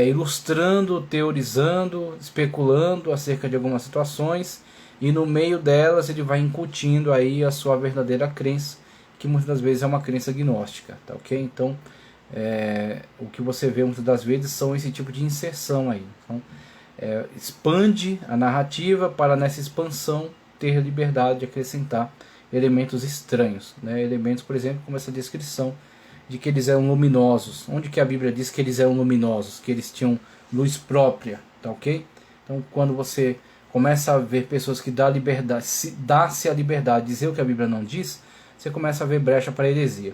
ilustrando, teorizando, especulando acerca de algumas situações, e no meio delas ele vai incutindo aí a sua verdadeira crença, que muitas das vezes é uma crença gnóstica, tá ok? Então, o que você vê muitas das vezes são esse tipo de inserção aí. Então, expande a narrativa para nessa expansão ter a liberdade de acrescentar elementos estranhos, né? Elementos, por exemplo, como essa descrição de que eles eram luminosos. Onde que a Bíblia diz que eles eram luminosos? Que eles tinham luz própria, tá ok? Então, quando você começa a ver pessoas que dá-se a liberdade de dizer o que a Bíblia não diz, você começa a ver brecha para a heresia.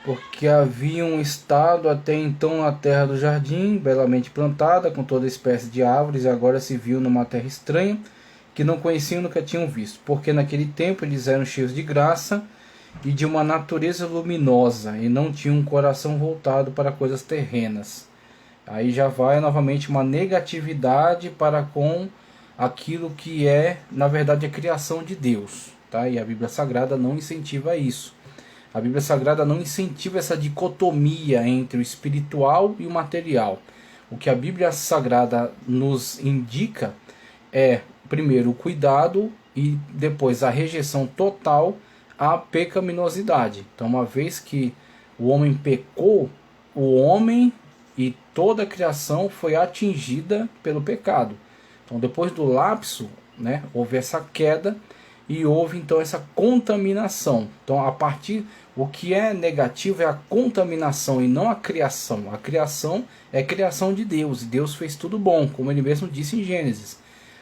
Porque haviam estado até então na terra do jardim, belamente plantada, com toda espécie de árvores, e agora se viu numa terra estranha, que não conheciam e nunca tinham visto. Porque naquele tempo eles eram cheios de graça e de uma natureza luminosa, e não tinham um coração voltado para coisas terrenas. Aí já vai novamente uma negatividade para com aquilo que é, na verdade, a criação de Deus. Tá? E a Bíblia Sagrada não incentiva isso. A Bíblia Sagrada não incentiva essa dicotomia entre o espiritual e o material. O que a Bíblia Sagrada nos indica é, primeiro, o cuidado e depois a rejeição total à pecaminosidade. Então, uma vez que o homem pecou, o homem e toda a criação foi atingida pelo pecado. Então, depois do lapso, né, houve essa queda e houve então essa contaminação. Então, o que é negativo é a contaminação e não a criação. A criação é criação de Deus, e Deus fez tudo bom, como ele mesmo disse em Gênesis.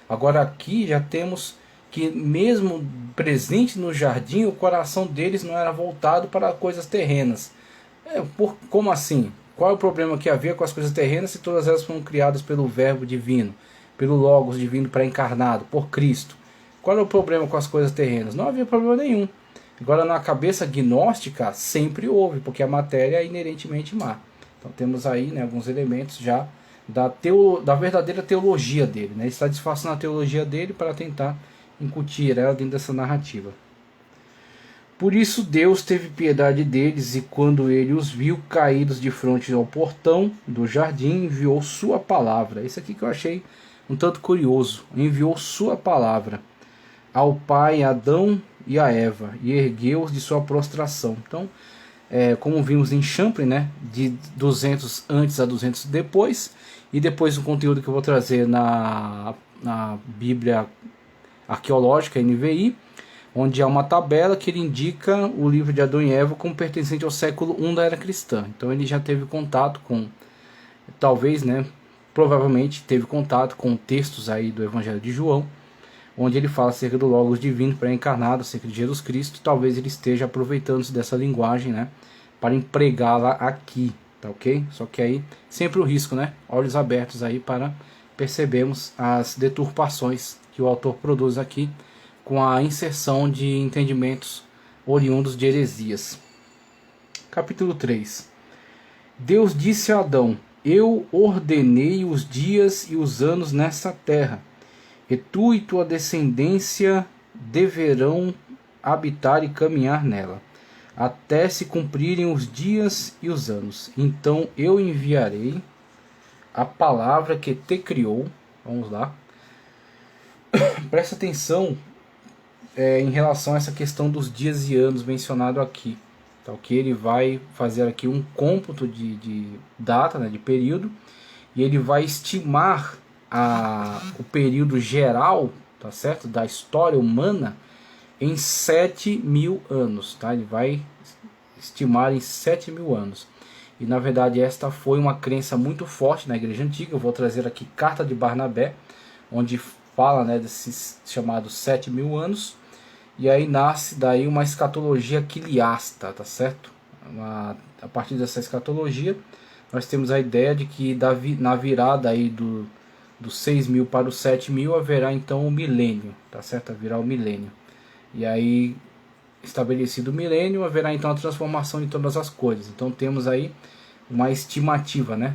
Agora aqui já temos que mesmo presente no jardim, o coração deles não era voltado para coisas terrenas. Como assim? Qual é o problema que havia com as coisas terrenas se todas elas foram criadas pelo Verbo divino, pelo Logos divino pré-encarnado, por Cristo? Qual é o problema com as coisas terrenas? Não havia problema nenhum. Agora, na cabeça gnóstica, sempre houve, porque a matéria é inerentemente má. Então temos aí, né, alguns elementos já da verdadeira teologia dele. Né? Ele está disfarçando a teologia dele para tentar incutir ela dentro dessa narrativa. Por isso Deus teve piedade deles, e quando ele os viu caídos de frente ao portão do jardim, enviou sua palavra. Isso aqui que eu achei um tanto curioso. Enviou sua palavra ao pai Adão e a Eva, e ergueu-os de sua prostração. Então, como vimos em Champlin, né, de 200 antes a 200 depois, e depois o conteúdo que eu vou trazer na Bíblia Arqueológica, NVI, onde há uma tabela que ele indica o livro de Adão e Eva como pertencente ao século I da era cristã. Então ele já teve contato com, talvez, né, provavelmente teve contato com textos aí do Evangelho de João, onde ele fala acerca do Logos divino pré-encarnado, acerca de Jesus Cristo. Talvez ele esteja aproveitando-se dessa linguagem, né, para empregá-la aqui. tá ok? Só que aí sempre o risco, né? Olhos abertos aí para percebermos as deturpações que o autor produz aqui com a inserção de entendimentos oriundos de heresias. Capítulo 3. Deus disse a Adão: Eu ordenei os dias e os anos nessa terra, e tu e tua descendência deverão habitar e caminhar nela, até se cumprirem os dias e os anos. Então eu enviarei a palavra que te criou. Vamos lá. Presta atenção em relação a essa questão dos dias e anos mencionado aqui. Tá, ok? Ele vai fazer aqui um cômputo de data, né, de período, e ele vai estimar o período geral, tá certo, da história humana em 7.000 anos. Tá? Ele vai estimar em 7.000 anos. E na verdade esta foi uma crença muito forte na igreja antiga. Eu vou trazer aqui Carta de Barnabé, onde fala, né, desses chamados 7.000 anos. E aí nasce daí uma escatologia quiliasta, tá certo? A partir dessa escatologia, nós temos a ideia de que na virada aí do 6.000 para o 7.000 haverá então o milênio, tá certo? Haverá o milênio. E aí, estabelecido o milênio, haverá então a transformação de todas as coisas. Então temos aí uma estimativa, né?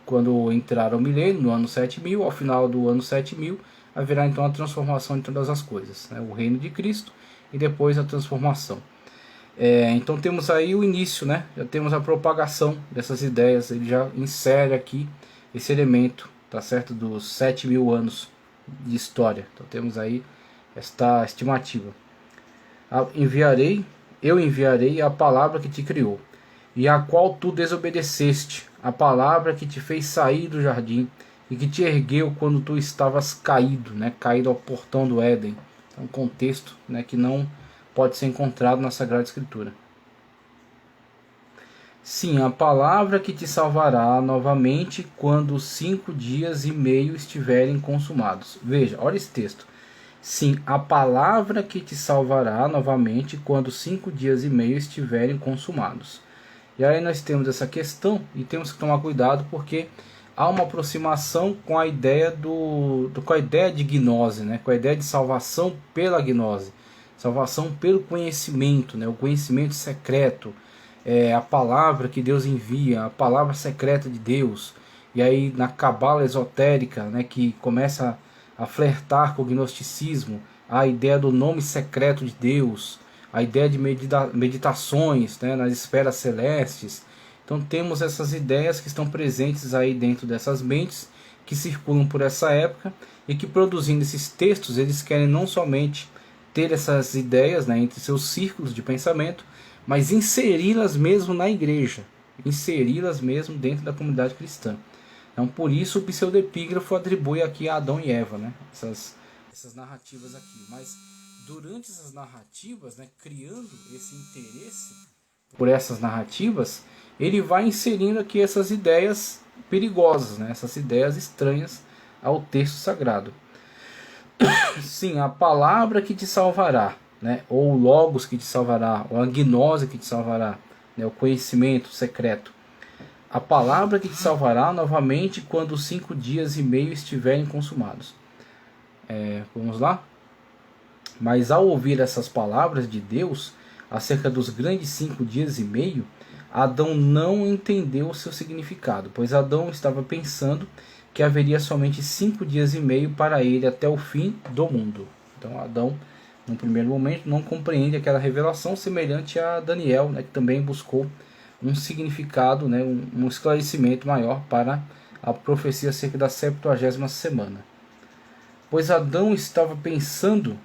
Quando entrar o milênio, no ano 7.000, ao final do ano 7.000, haverá então a transformação de todas as coisas, né? O reino de Cristo e depois a transformação. Então temos aí o início, né? Já temos a propagação dessas ideias. Ele já insere aqui esse elemento, tá certo, dos 7.000 anos de história. Então temos aí esta estimativa. Eu enviarei a palavra que te criou, e a qual tu desobedeceste, a palavra que te fez sair do jardim, e que te ergueu quando tu estavas caído, né? Caído ao portão do Éden. É um contexto, né, que não pode ser encontrado na Sagrada Escritura. Sim, a palavra que te salvará novamente quando os 5 dias e meio estiverem consumados. Veja, olha esse texto. Sim, a palavra que te salvará novamente quando 5 dias e meio estiverem consumados. E aí nós temos essa questão e temos que tomar cuidado porque há uma aproximação com a ideia com a ideia de gnose, né? Com a ideia de salvação pela gnose, salvação pelo conhecimento, né? O conhecimento secreto, a palavra que Deus envia, a palavra secreta de Deus. E aí na cabala esotérica, né, que começa a flertar com o gnosticismo, a ideia do nome secreto de Deus, a ideia de meditações, né, nas esferas celestes. Então temos essas ideias que estão presentes aí dentro dessas mentes que circulam por essa época e que, produzindo esses textos, eles querem não somente ter essas ideias, né, entre seus círculos de pensamento, mas inseri-las mesmo na igreja, inseri-las mesmo dentro da comunidade cristã. Então por isso o pseudepígrafo atribui aqui a Adão e Eva, né, essas narrativas aqui. Mas durante essas narrativas, né, criando esse interesse por essas narrativas, ele vai inserindo aqui essas ideias perigosas, né? Essas ideias estranhas ao texto sagrado. Sim, a palavra que te salvará, né? Ou o logos que te salvará, ou a gnose que te salvará, né? O conhecimento secreto. A palavra que te salvará novamente quando os 5 dias e meio estiverem consumados. Vamos lá? Mas ao ouvir essas palavras de Deus acerca dos grandes 5 dias e meio, Adão não entendeu o seu significado, pois Adão estava pensando que haveria somente 5 dias e meio para ele até o fim do mundo. Então Adão, no primeiro momento, não compreende aquela revelação, semelhante a Daniel, né, que também buscou um significado, né, um esclarecimento maior para a profecia acerca da 70ª semana. Pois Adão estava pensando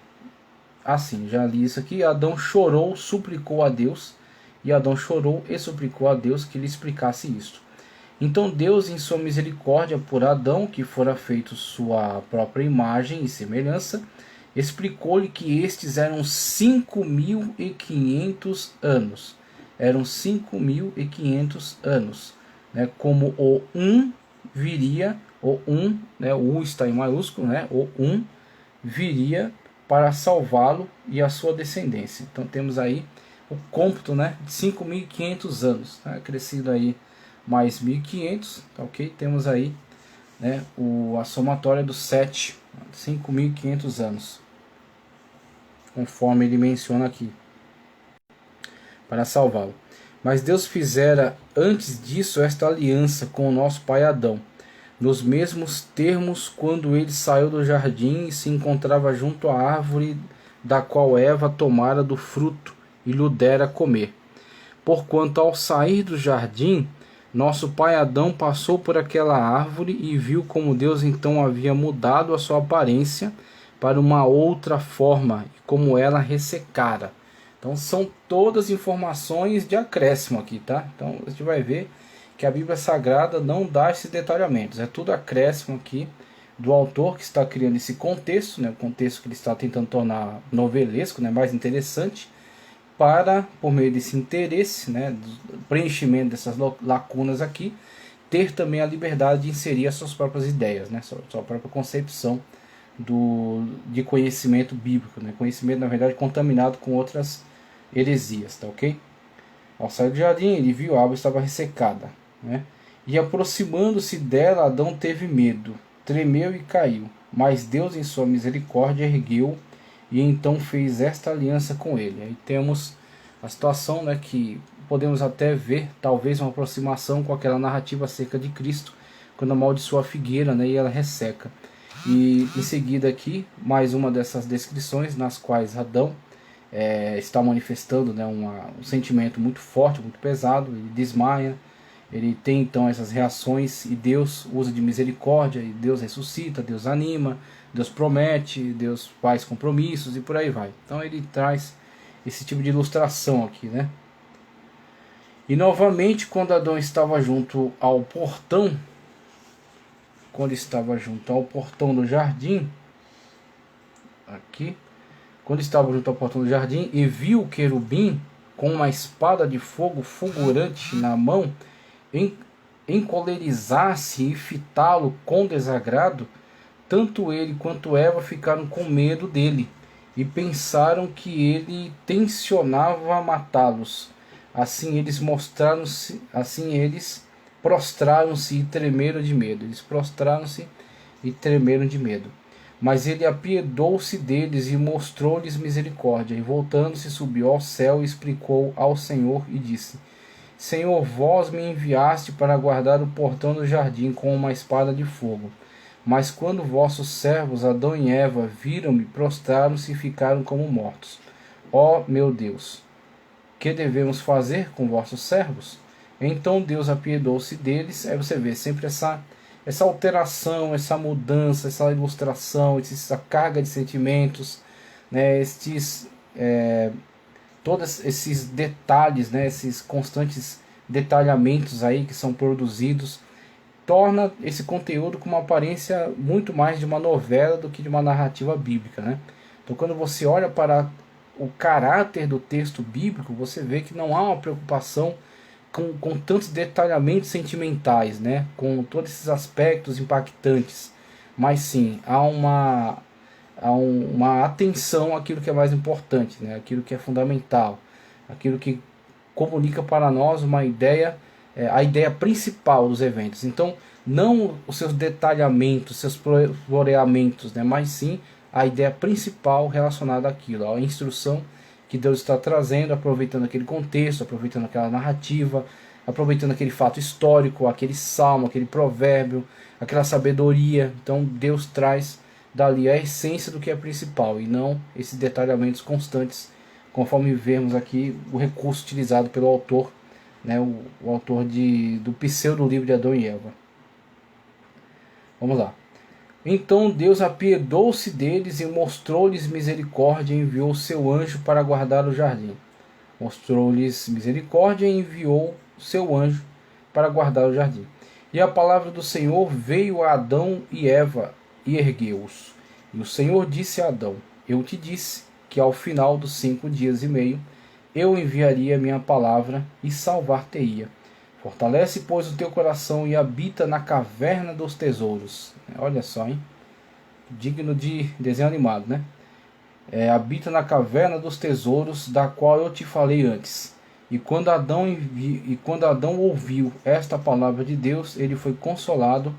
assim, já li isso aqui. Adão chorou, suplicou a Deus, e Adão chorou e suplicou a Deus que lhe explicasse isto. Então Deus, em sua misericórdia por Adão, que fora feito sua própria imagem e semelhança, explicou-lhe que estes eram 5.500 anos. Eram 5.500 anos. Né? Como o viria, né? O U está em maiúsculo, né? O viria para salvá-lo e a sua descendência. Então temos aí o cômputo, né, de 5.500 anos, tá? Crescido aí mais 1500, tá ok? Temos aí, né, a somatória dos 5.500 anos, conforme ele menciona aqui, para salvá-lo. Mas Deus fizera antes disso esta aliança com o nosso pai Adão, nos mesmos termos quando ele saiu do jardim e se encontrava junto à árvore da qual Eva tomara do fruto e lhe dera a comer. Porquanto ao sair do jardim, nosso pai Adão passou por aquela árvore e viu como Deus então havia mudado a sua aparência para uma outra forma, e como ela ressecara. Então são todas informações de acréscimo aqui, tá? Então a gente vai ver que a Bíblia Sagrada não dá esses detalhamentos, é tudo acréscimo aqui do autor que está criando esse contexto, né? O contexto que ele está tentando tornar novelesco, né? Mais interessante, para, por meio desse interesse, né? Do preenchimento dessas lacunas aqui, ter também a liberdade de inserir as suas próprias ideias, né? Sua própria concepção de conhecimento bíblico, né? Conhecimento, na verdade, contaminado com outras heresias, tá ok? Ao sair do jardim, ele viu a árvore estava ressecada, né? E aproximando-se dela, Adão teve medo, tremeu e caiu. Mas Deus, em sua misericórdia, ergueu e então fez esta aliança com ele. Aí temos a situação, né, que podemos até ver, talvez, uma aproximação com aquela narrativa acerca de Cristo, quando amaldiçoa a figueira, né, e ela resseca. E em seguida aqui, mais uma dessas descrições nas quais Adão está manifestando, né, um sentimento muito forte, muito pesado, ele desmaia, ele tem então essas reações e Deus usa de misericórdia, e Deus ressuscita, Deus anima, Deus promete, Deus faz compromissos e por aí vai. Então ele traz esse tipo de ilustração aqui, né? E novamente, quando Adão estava junto ao portão, do jardim, aqui, quando estava junto ao portão do jardim e viu o querubim com uma espada de fogo fulgurante na mão, encolerizar-se e fitá-lo com desagrado, tanto ele quanto Eva ficaram com medo dele e pensaram que ele tensionava matá-los. Assim eles prostraram-se e tremeram de medo. Mas ele apiedou-se deles e mostrou-lhes misericórdia. E voltando-se, subiu ao céu e explicou ao Senhor e disse: Senhor, vós me enviaste para guardar o portão do jardim com uma espada de fogo. Mas quando vossos servos Adão e Eva viram-me, prostraram-se e ficaram como mortos. Ó meu Deus, que devemos fazer com vossos servos? Então Deus apiedou-se deles. Aí você vê sempre essa alteração, essa mudança, essa ilustração, essa carga de sentimentos, né? Todos esses detalhes, né? Esses constantes detalhamentos aí que são produzidos, torna esse conteúdo com uma aparência muito mais de uma novela do que de uma narrativa bíblica, né? Então quando você olha para o caráter do texto bíblico, você vê que não há uma preocupação com tantos detalhamentos sentimentais, né? Com todos esses aspectos impactantes, mas sim há uma atenção àquilo que é mais importante, né? Aquilo que é fundamental, aquilo que comunica para nós uma ideia, a ideia principal dos eventos. Então, não os seus detalhamentos, seus floreamentos, né? Mas sim a ideia principal relacionada àquilo, a instrução que Deus está trazendo, aproveitando aquele contexto, aproveitando aquela narrativa, aproveitando aquele fato histórico, aquele salmo, aquele provérbio, aquela sabedoria. Então Deus traz dali a essência do que é principal e não esses detalhamentos constantes, conforme vemos aqui o recurso utilizado pelo autor, né, o autor do pseudo livro de Adão e Eva. Vamos lá. Então Deus apiedou-se deles e mostrou-lhes misericórdia e enviou seu anjo para guardar o jardim. Mostrou-lhes misericórdia e enviou seu anjo para guardar o jardim. E a palavra do Senhor veio a Adão e Eva e ergueu-os. E o Senhor disse a Adão: Eu te disse que ao final dos 5 dias e meio eu enviaria minha palavra e salvar-te-ia. Fortalece, pois, o teu coração e habita na caverna dos tesouros. Olha só, hein? Digno de desenho animado, né? Habita na caverna dos tesouros, da qual eu te falei antes. quando Adão ouviu esta palavra de Deus, ele foi consolado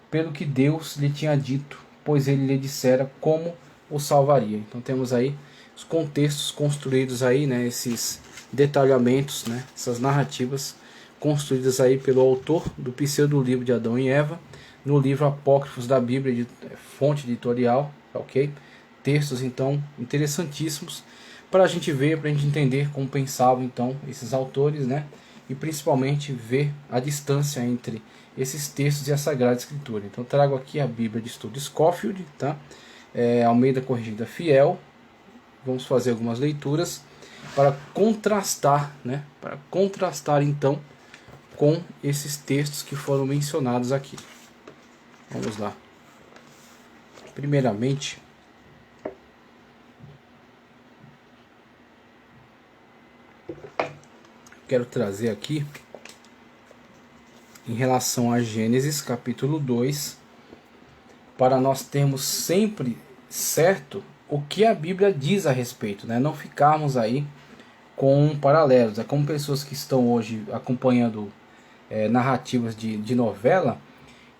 pelo que Deus lhe tinha dito, pois ele lhe dissera como o salvaria. Então temos aí os contextos construídos aí, né, esses detalhamentos, né, essas narrativas construídas aí pelo autor do pseudo livro de Adão e Eva, no livro Apócrifos da Bíblia, de fonte editorial, ok? Textos então interessantíssimos para a gente ver, para a gente entender como pensavam então esses autores, né? E principalmente ver a distância entre esses textos e a Sagrada Escritura. Então trago aqui a Bíblia de Estudo Scofield, tá? Almeida Corrigida Fiel. Vamos fazer algumas leituras para contrastar, né? Para contrastar então com esses textos que foram mencionados aqui. Vamos lá. Primeiramente, quero trazer aqui em relação a Gênesis capítulo 2, para nós termos sempre certo o que a Bíblia diz a respeito, né? Não ficarmos aí com paralelos. É como pessoas que estão hoje acompanhando narrativas de novela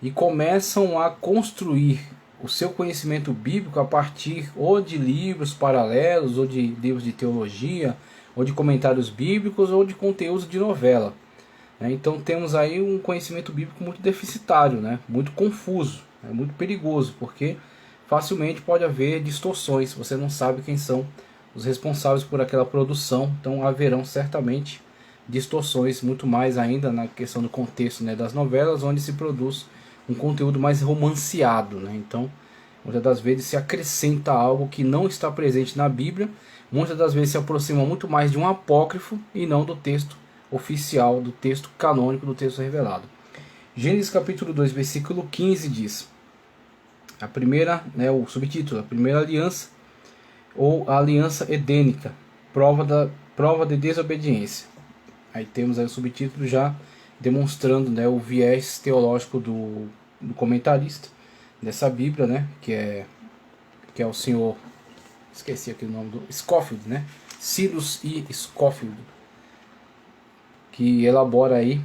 e começam a construir o seu conhecimento bíblico a partir ou de livros paralelos, ou de livros de teologia, ou de comentários bíblicos, ou de conteúdos de novela. Então temos aí um conhecimento bíblico muito deficitário, né? Muito confuso, muito perigoso, porque facilmente pode haver distorções, você não sabe quem são os responsáveis por aquela produção, então haverão certamente distorções, muito mais ainda na questão do contexto, né, das novelas, onde se produz um conteúdo mais romanceado, né? Então muitas das vezes se acrescenta algo que não está presente na Bíblia, muitas das vezes se aproxima muito mais de um apócrifo e não do texto oficial, do texto canônico, do texto revelado. Gênesis capítulo 2, versículo 15 diz: a primeira, né, o subtítulo, a primeira aliança, ou a aliança edênica, prova de desobediência. Aí temos aí o subtítulo já demonstrando, né, o viés teológico do comentarista dessa Bíblia, né, que é o senhor, esqueci aqui o nome do Scofield, né, Silas E. Scofield, que elabora aí,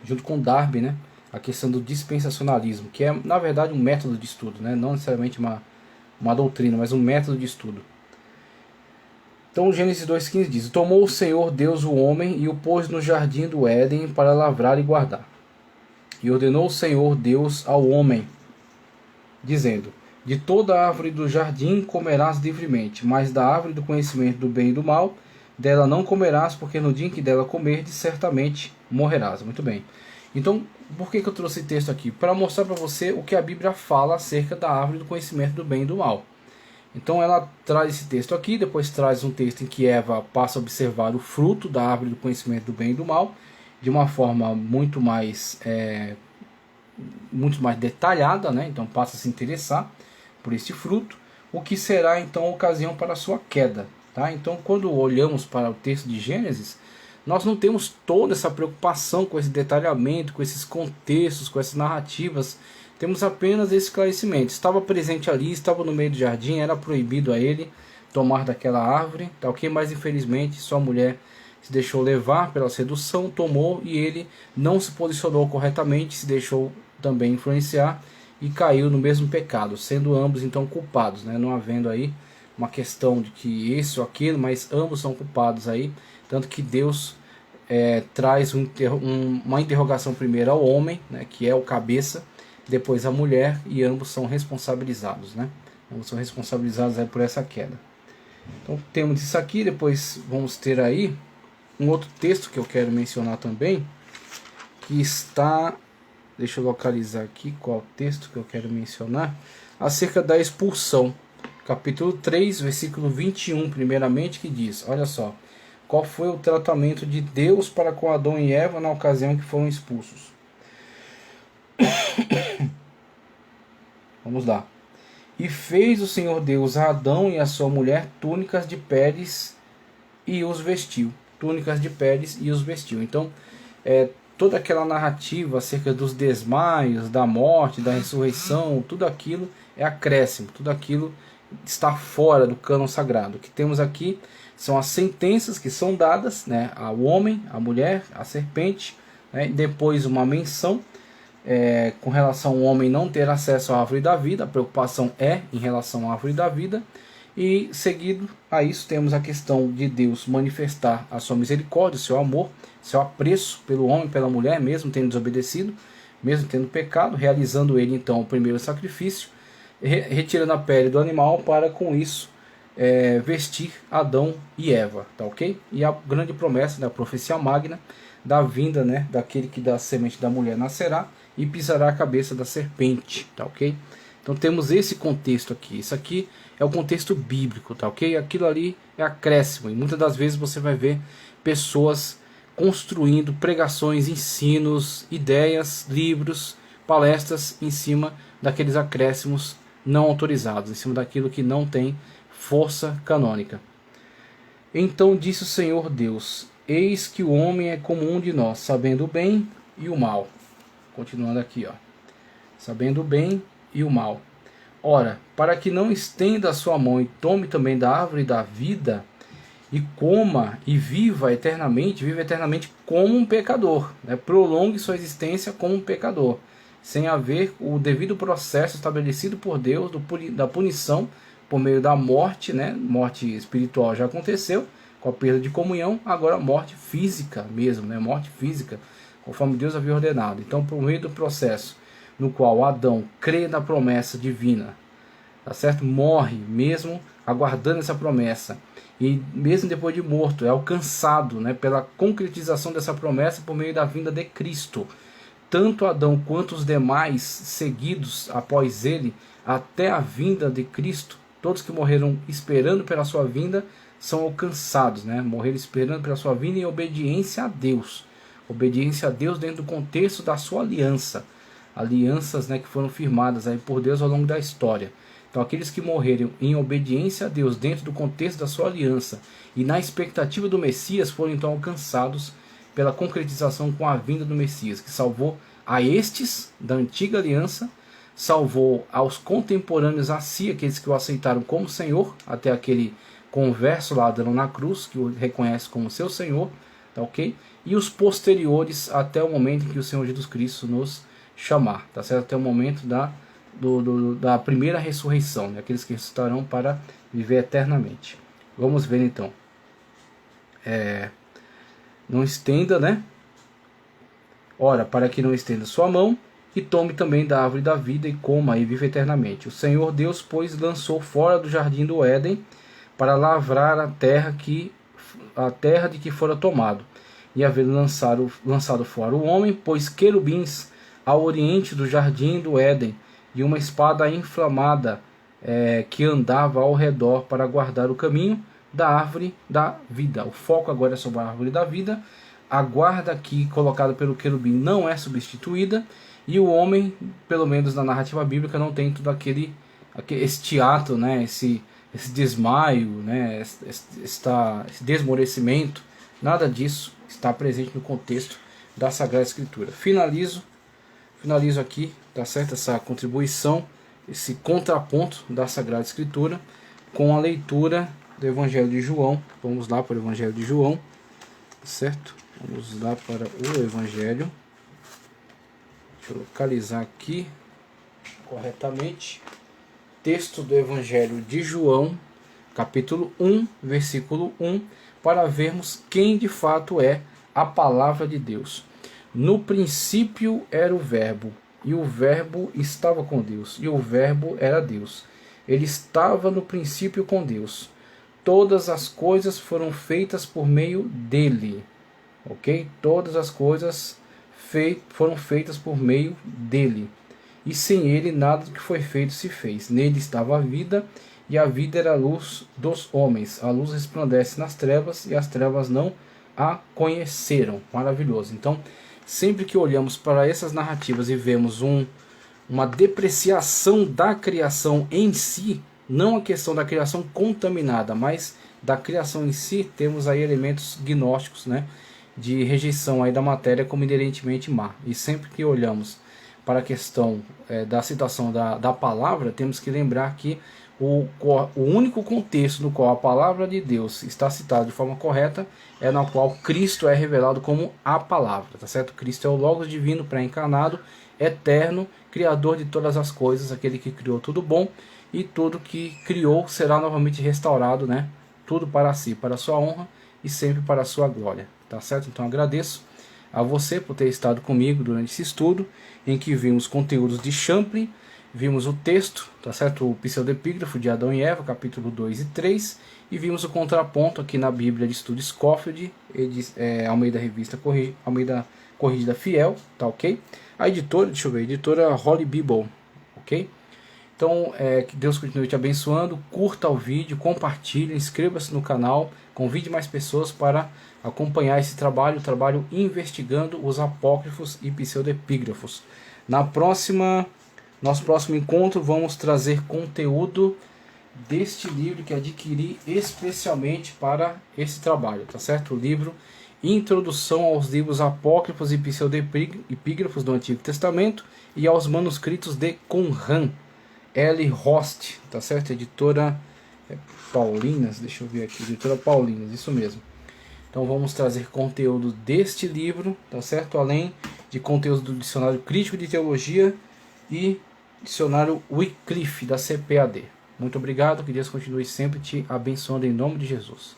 junto com Darby, né, a questão do dispensacionalismo, que é na verdade um método de estudo, né, não necessariamente uma doutrina, mas um método de estudo. Então Gênesis 2,15 diz: tomou o Senhor Deus o homem e o pôs no jardim do Éden para lavrar e guardar. E ordenou o Senhor Deus ao homem, dizendo: de toda a árvore do jardim comerás livremente, mas da árvore do conhecimento do bem e do mal, dela não comerás, porque no dia em que dela comerdes, certamente morrerás. Muito bem. Então, por que eu trouxe esse texto aqui? Para mostrar para você o que a Bíblia fala acerca da árvore do conhecimento do bem e do mal. Então ela traz esse texto aqui, depois traz um texto em que Eva passa a observar o fruto da árvore do conhecimento do bem e do mal, de uma forma muito mais detalhada, né? Então passa a se interessar por este fruto, o que será então a ocasião para a sua queda. Tá? Então quando olhamos para o texto de Gênesis, nós não temos toda essa preocupação com esse detalhamento, com esses contextos, com essas narrativas. Temos apenas esse esclarecimento. Estava presente ali, estava no meio do jardim, era proibido a ele tomar daquela árvore, tá ok? Mas infelizmente sua mulher se deixou levar pela sedução, tomou, e ele não se posicionou corretamente, se deixou também influenciar e caiu no mesmo pecado, sendo ambos então culpados, né? Não havendo aí uma questão de que esse ou aquilo, mas ambos são culpados aí, tanto que Deus traz uma interrogação primeiro ao homem, né, que é o cabeça, depois a mulher, e ambos são responsabilizados, né? Ambos são responsabilizados aí por essa queda. Então temos isso aqui, depois vamos ter aí um outro texto que eu quero mencionar também, que está, deixa eu localizar aqui qual texto que eu quero mencionar, acerca da expulsão. Capítulo 3, versículo 21, primeiramente, que diz, olha só, qual foi o tratamento de Deus para com Adão e Eva na ocasião que foram expulsos. Vamos lá. E fez o Senhor Deus a Adão e a sua mulher túnicas de peles e os vestiu. Túnicas de peles e os vestiu. Então, toda aquela narrativa acerca dos desmaios, da morte, da ressurreição, tudo aquilo é acréscimo, tudo aquilo está fora do cânon sagrado. O que temos aqui são as sentenças que são dadas, né, ao homem, à mulher, à serpente, né, e depois uma menção com relação ao homem não ter acesso à árvore da vida. A preocupação é em relação à árvore da vida. E seguido a isso temos a questão de Deus manifestar a sua misericórdia, o seu amor, seu apreço pelo homem, pela mulher, mesmo tendo desobedecido, mesmo tendo pecado, realizando ele então o primeiro sacrifício, retirando a pele do animal para com isso vestir Adão e Eva, tá ok? E a grande promessa da profecia magna da vinda, né, daquele que da semente da mulher nascerá e pisará a cabeça da serpente, tá ok? Então temos esse contexto aqui. Isso aqui é o contexto bíblico, tá ok? Aquilo ali é acréscimo, e muitas das vezes você vai ver pessoas construindo pregações, ensinos, ideias, livros, palestras em cima daqueles acréscimos não autorizados, em cima daquilo que não tem força canônica. Então disse o Senhor Deus: eis que o homem é como um de nós, sabendo o bem e o mal. Continuando aqui, ó. Sabendo o bem e o mal. Ora, para que não estenda a sua mão e tome também da árvore da vida, e coma e viva eternamente como um pecador, né? Prolongue sua existência como um pecador, sem haver o devido processo estabelecido por Deus da punição por meio da morte, né? Morte espiritual já aconteceu, com a perda de comunhão, agora morte física mesmo, né? Morte física, conforme Deus havia ordenado. Então, por meio do processo no qual Adão crê na promessa divina, tá certo? Morre mesmo aguardando essa promessa, e mesmo depois de morto é alcançado, né, pela concretização dessa promessa por meio da vinda de Cristo. Tanto Adão quanto os demais seguidos após ele até a vinda de Cristo, todos que morreram esperando pela sua vinda, são alcançados, né? Morreram esperando pela sua vinda em obediência a Deus. Obediência a Deus dentro do contexto da sua aliança. Alianças, né, que foram firmadas aí por Deus ao longo da história. Então aqueles que morreram em obediência a Deus dentro do contexto da sua aliança e na expectativa do Messias foram então alcançados pela concretização com a vinda do Messias, que salvou a estes da antiga aliança, salvou aos contemporâneos a si, aqueles que o aceitaram como Senhor, até aquele converso lá dando na cruz, que o reconhece como seu Senhor, tá ok? E os posteriores até o momento em que o Senhor Jesus Cristo nos chamar, tá certo? Até o momento da primeira ressurreição, né? Aqueles que ressuscitarão para viver eternamente. Vamos ver então. Não estenda, né? Ora, para que não estenda sua mão, e tome também da árvore da vida, e coma, e vive eternamente. O Senhor Deus, pois, lançou fora do jardim do Éden, para lavrar a terra de que fora tomado, e havendo lançado fora o homem, pôs querubins ao oriente do jardim do Éden, e uma espada inflamada que andava ao redor para guardar o caminho da árvore da vida. O foco agora é sobre a árvore da vida. A guarda aqui colocada pelo querubim não é substituída, e o homem, pelo menos na narrativa bíblica, não tem todo esse teatro, né, esse desmaio, né, esse desmorecimento. Nada disso está presente no contexto da Sagrada Escritura. Finalizo aqui, tá certo, essa contribuição, esse contraponto da Sagrada Escritura com a leitura do Evangelho de João. Vamos lá para o Evangelho de João, certo? Vamos lá para o Evangelho. Deixa eu localizar aqui corretamente. Texto do Evangelho de João, capítulo 1, versículo 1, para vermos quem de fato é a palavra de Deus. No princípio era o Verbo, e o Verbo estava com Deus, e o Verbo era Deus. Ele estava no princípio com Deus. Todas as coisas foram feitas por meio dele. Ok? Todas as coisas foram feitas por meio dele. E sem ele nada do que foi feito se fez. Nele estava a vida, e a vida era a luz dos homens. A luz resplandece nas trevas, e as trevas não a conheceram. Maravilhoso. Então, sempre que olhamos para essas narrativas e vemos uma depreciação da criação em si, não a questão da criação contaminada, mas da criação em si, temos aí elementos gnósticos, né, de rejeição aí da matéria como inerentemente má. E sempre que olhamos para a questão da citação da palavra, temos que lembrar que o único contexto no qual a palavra de Deus está citada de forma correta é na qual Cristo é revelado como a palavra, tá certo? Cristo é o Logos divino, pré-encarnado, eterno, criador de todas as coisas, aquele que criou tudo bom, e tudo que criou será novamente restaurado, né? Tudo para si, para a sua honra e sempre para a sua glória, tá certo? Então agradeço a você por ter estado comigo durante esse estudo, em que vimos conteúdos de Champlin, vimos o texto, tá certo? O pseudepígrafo de Adão e Eva, capítulo 2 e 3, e vimos o contraponto aqui na Bíblia de Estudo Scofield, Almeida Revista Almeida Corrigida Fiel, tá ok? A editora, deixa eu ver, a editora Holy Bible, ok? Então, que Deus continue te abençoando, curta o vídeo, compartilhe, inscreva-se no canal, convide mais pessoas para acompanhar esse trabalho, o trabalho investigando os apócrifos e pseudepígrafos. Nosso próximo encontro vamos trazer conteúdo deste livro que adquiri especialmente para esse trabalho, tá certo? O livro Introdução aos livros apócrifos e pseudepígrafos do Antigo Testamento e aos manuscritos de Qumran, L. Host, tá certo? Editora Paulinas, deixa eu ver aqui, editora Paulinas, isso mesmo. Então vamos trazer conteúdo deste livro, tá certo? Além de conteúdo do Dicionário Crítico de Teologia e Dicionário Wycliffe da CPAD. Muito obrigado, que Deus continue sempre te abençoando em nome de Jesus.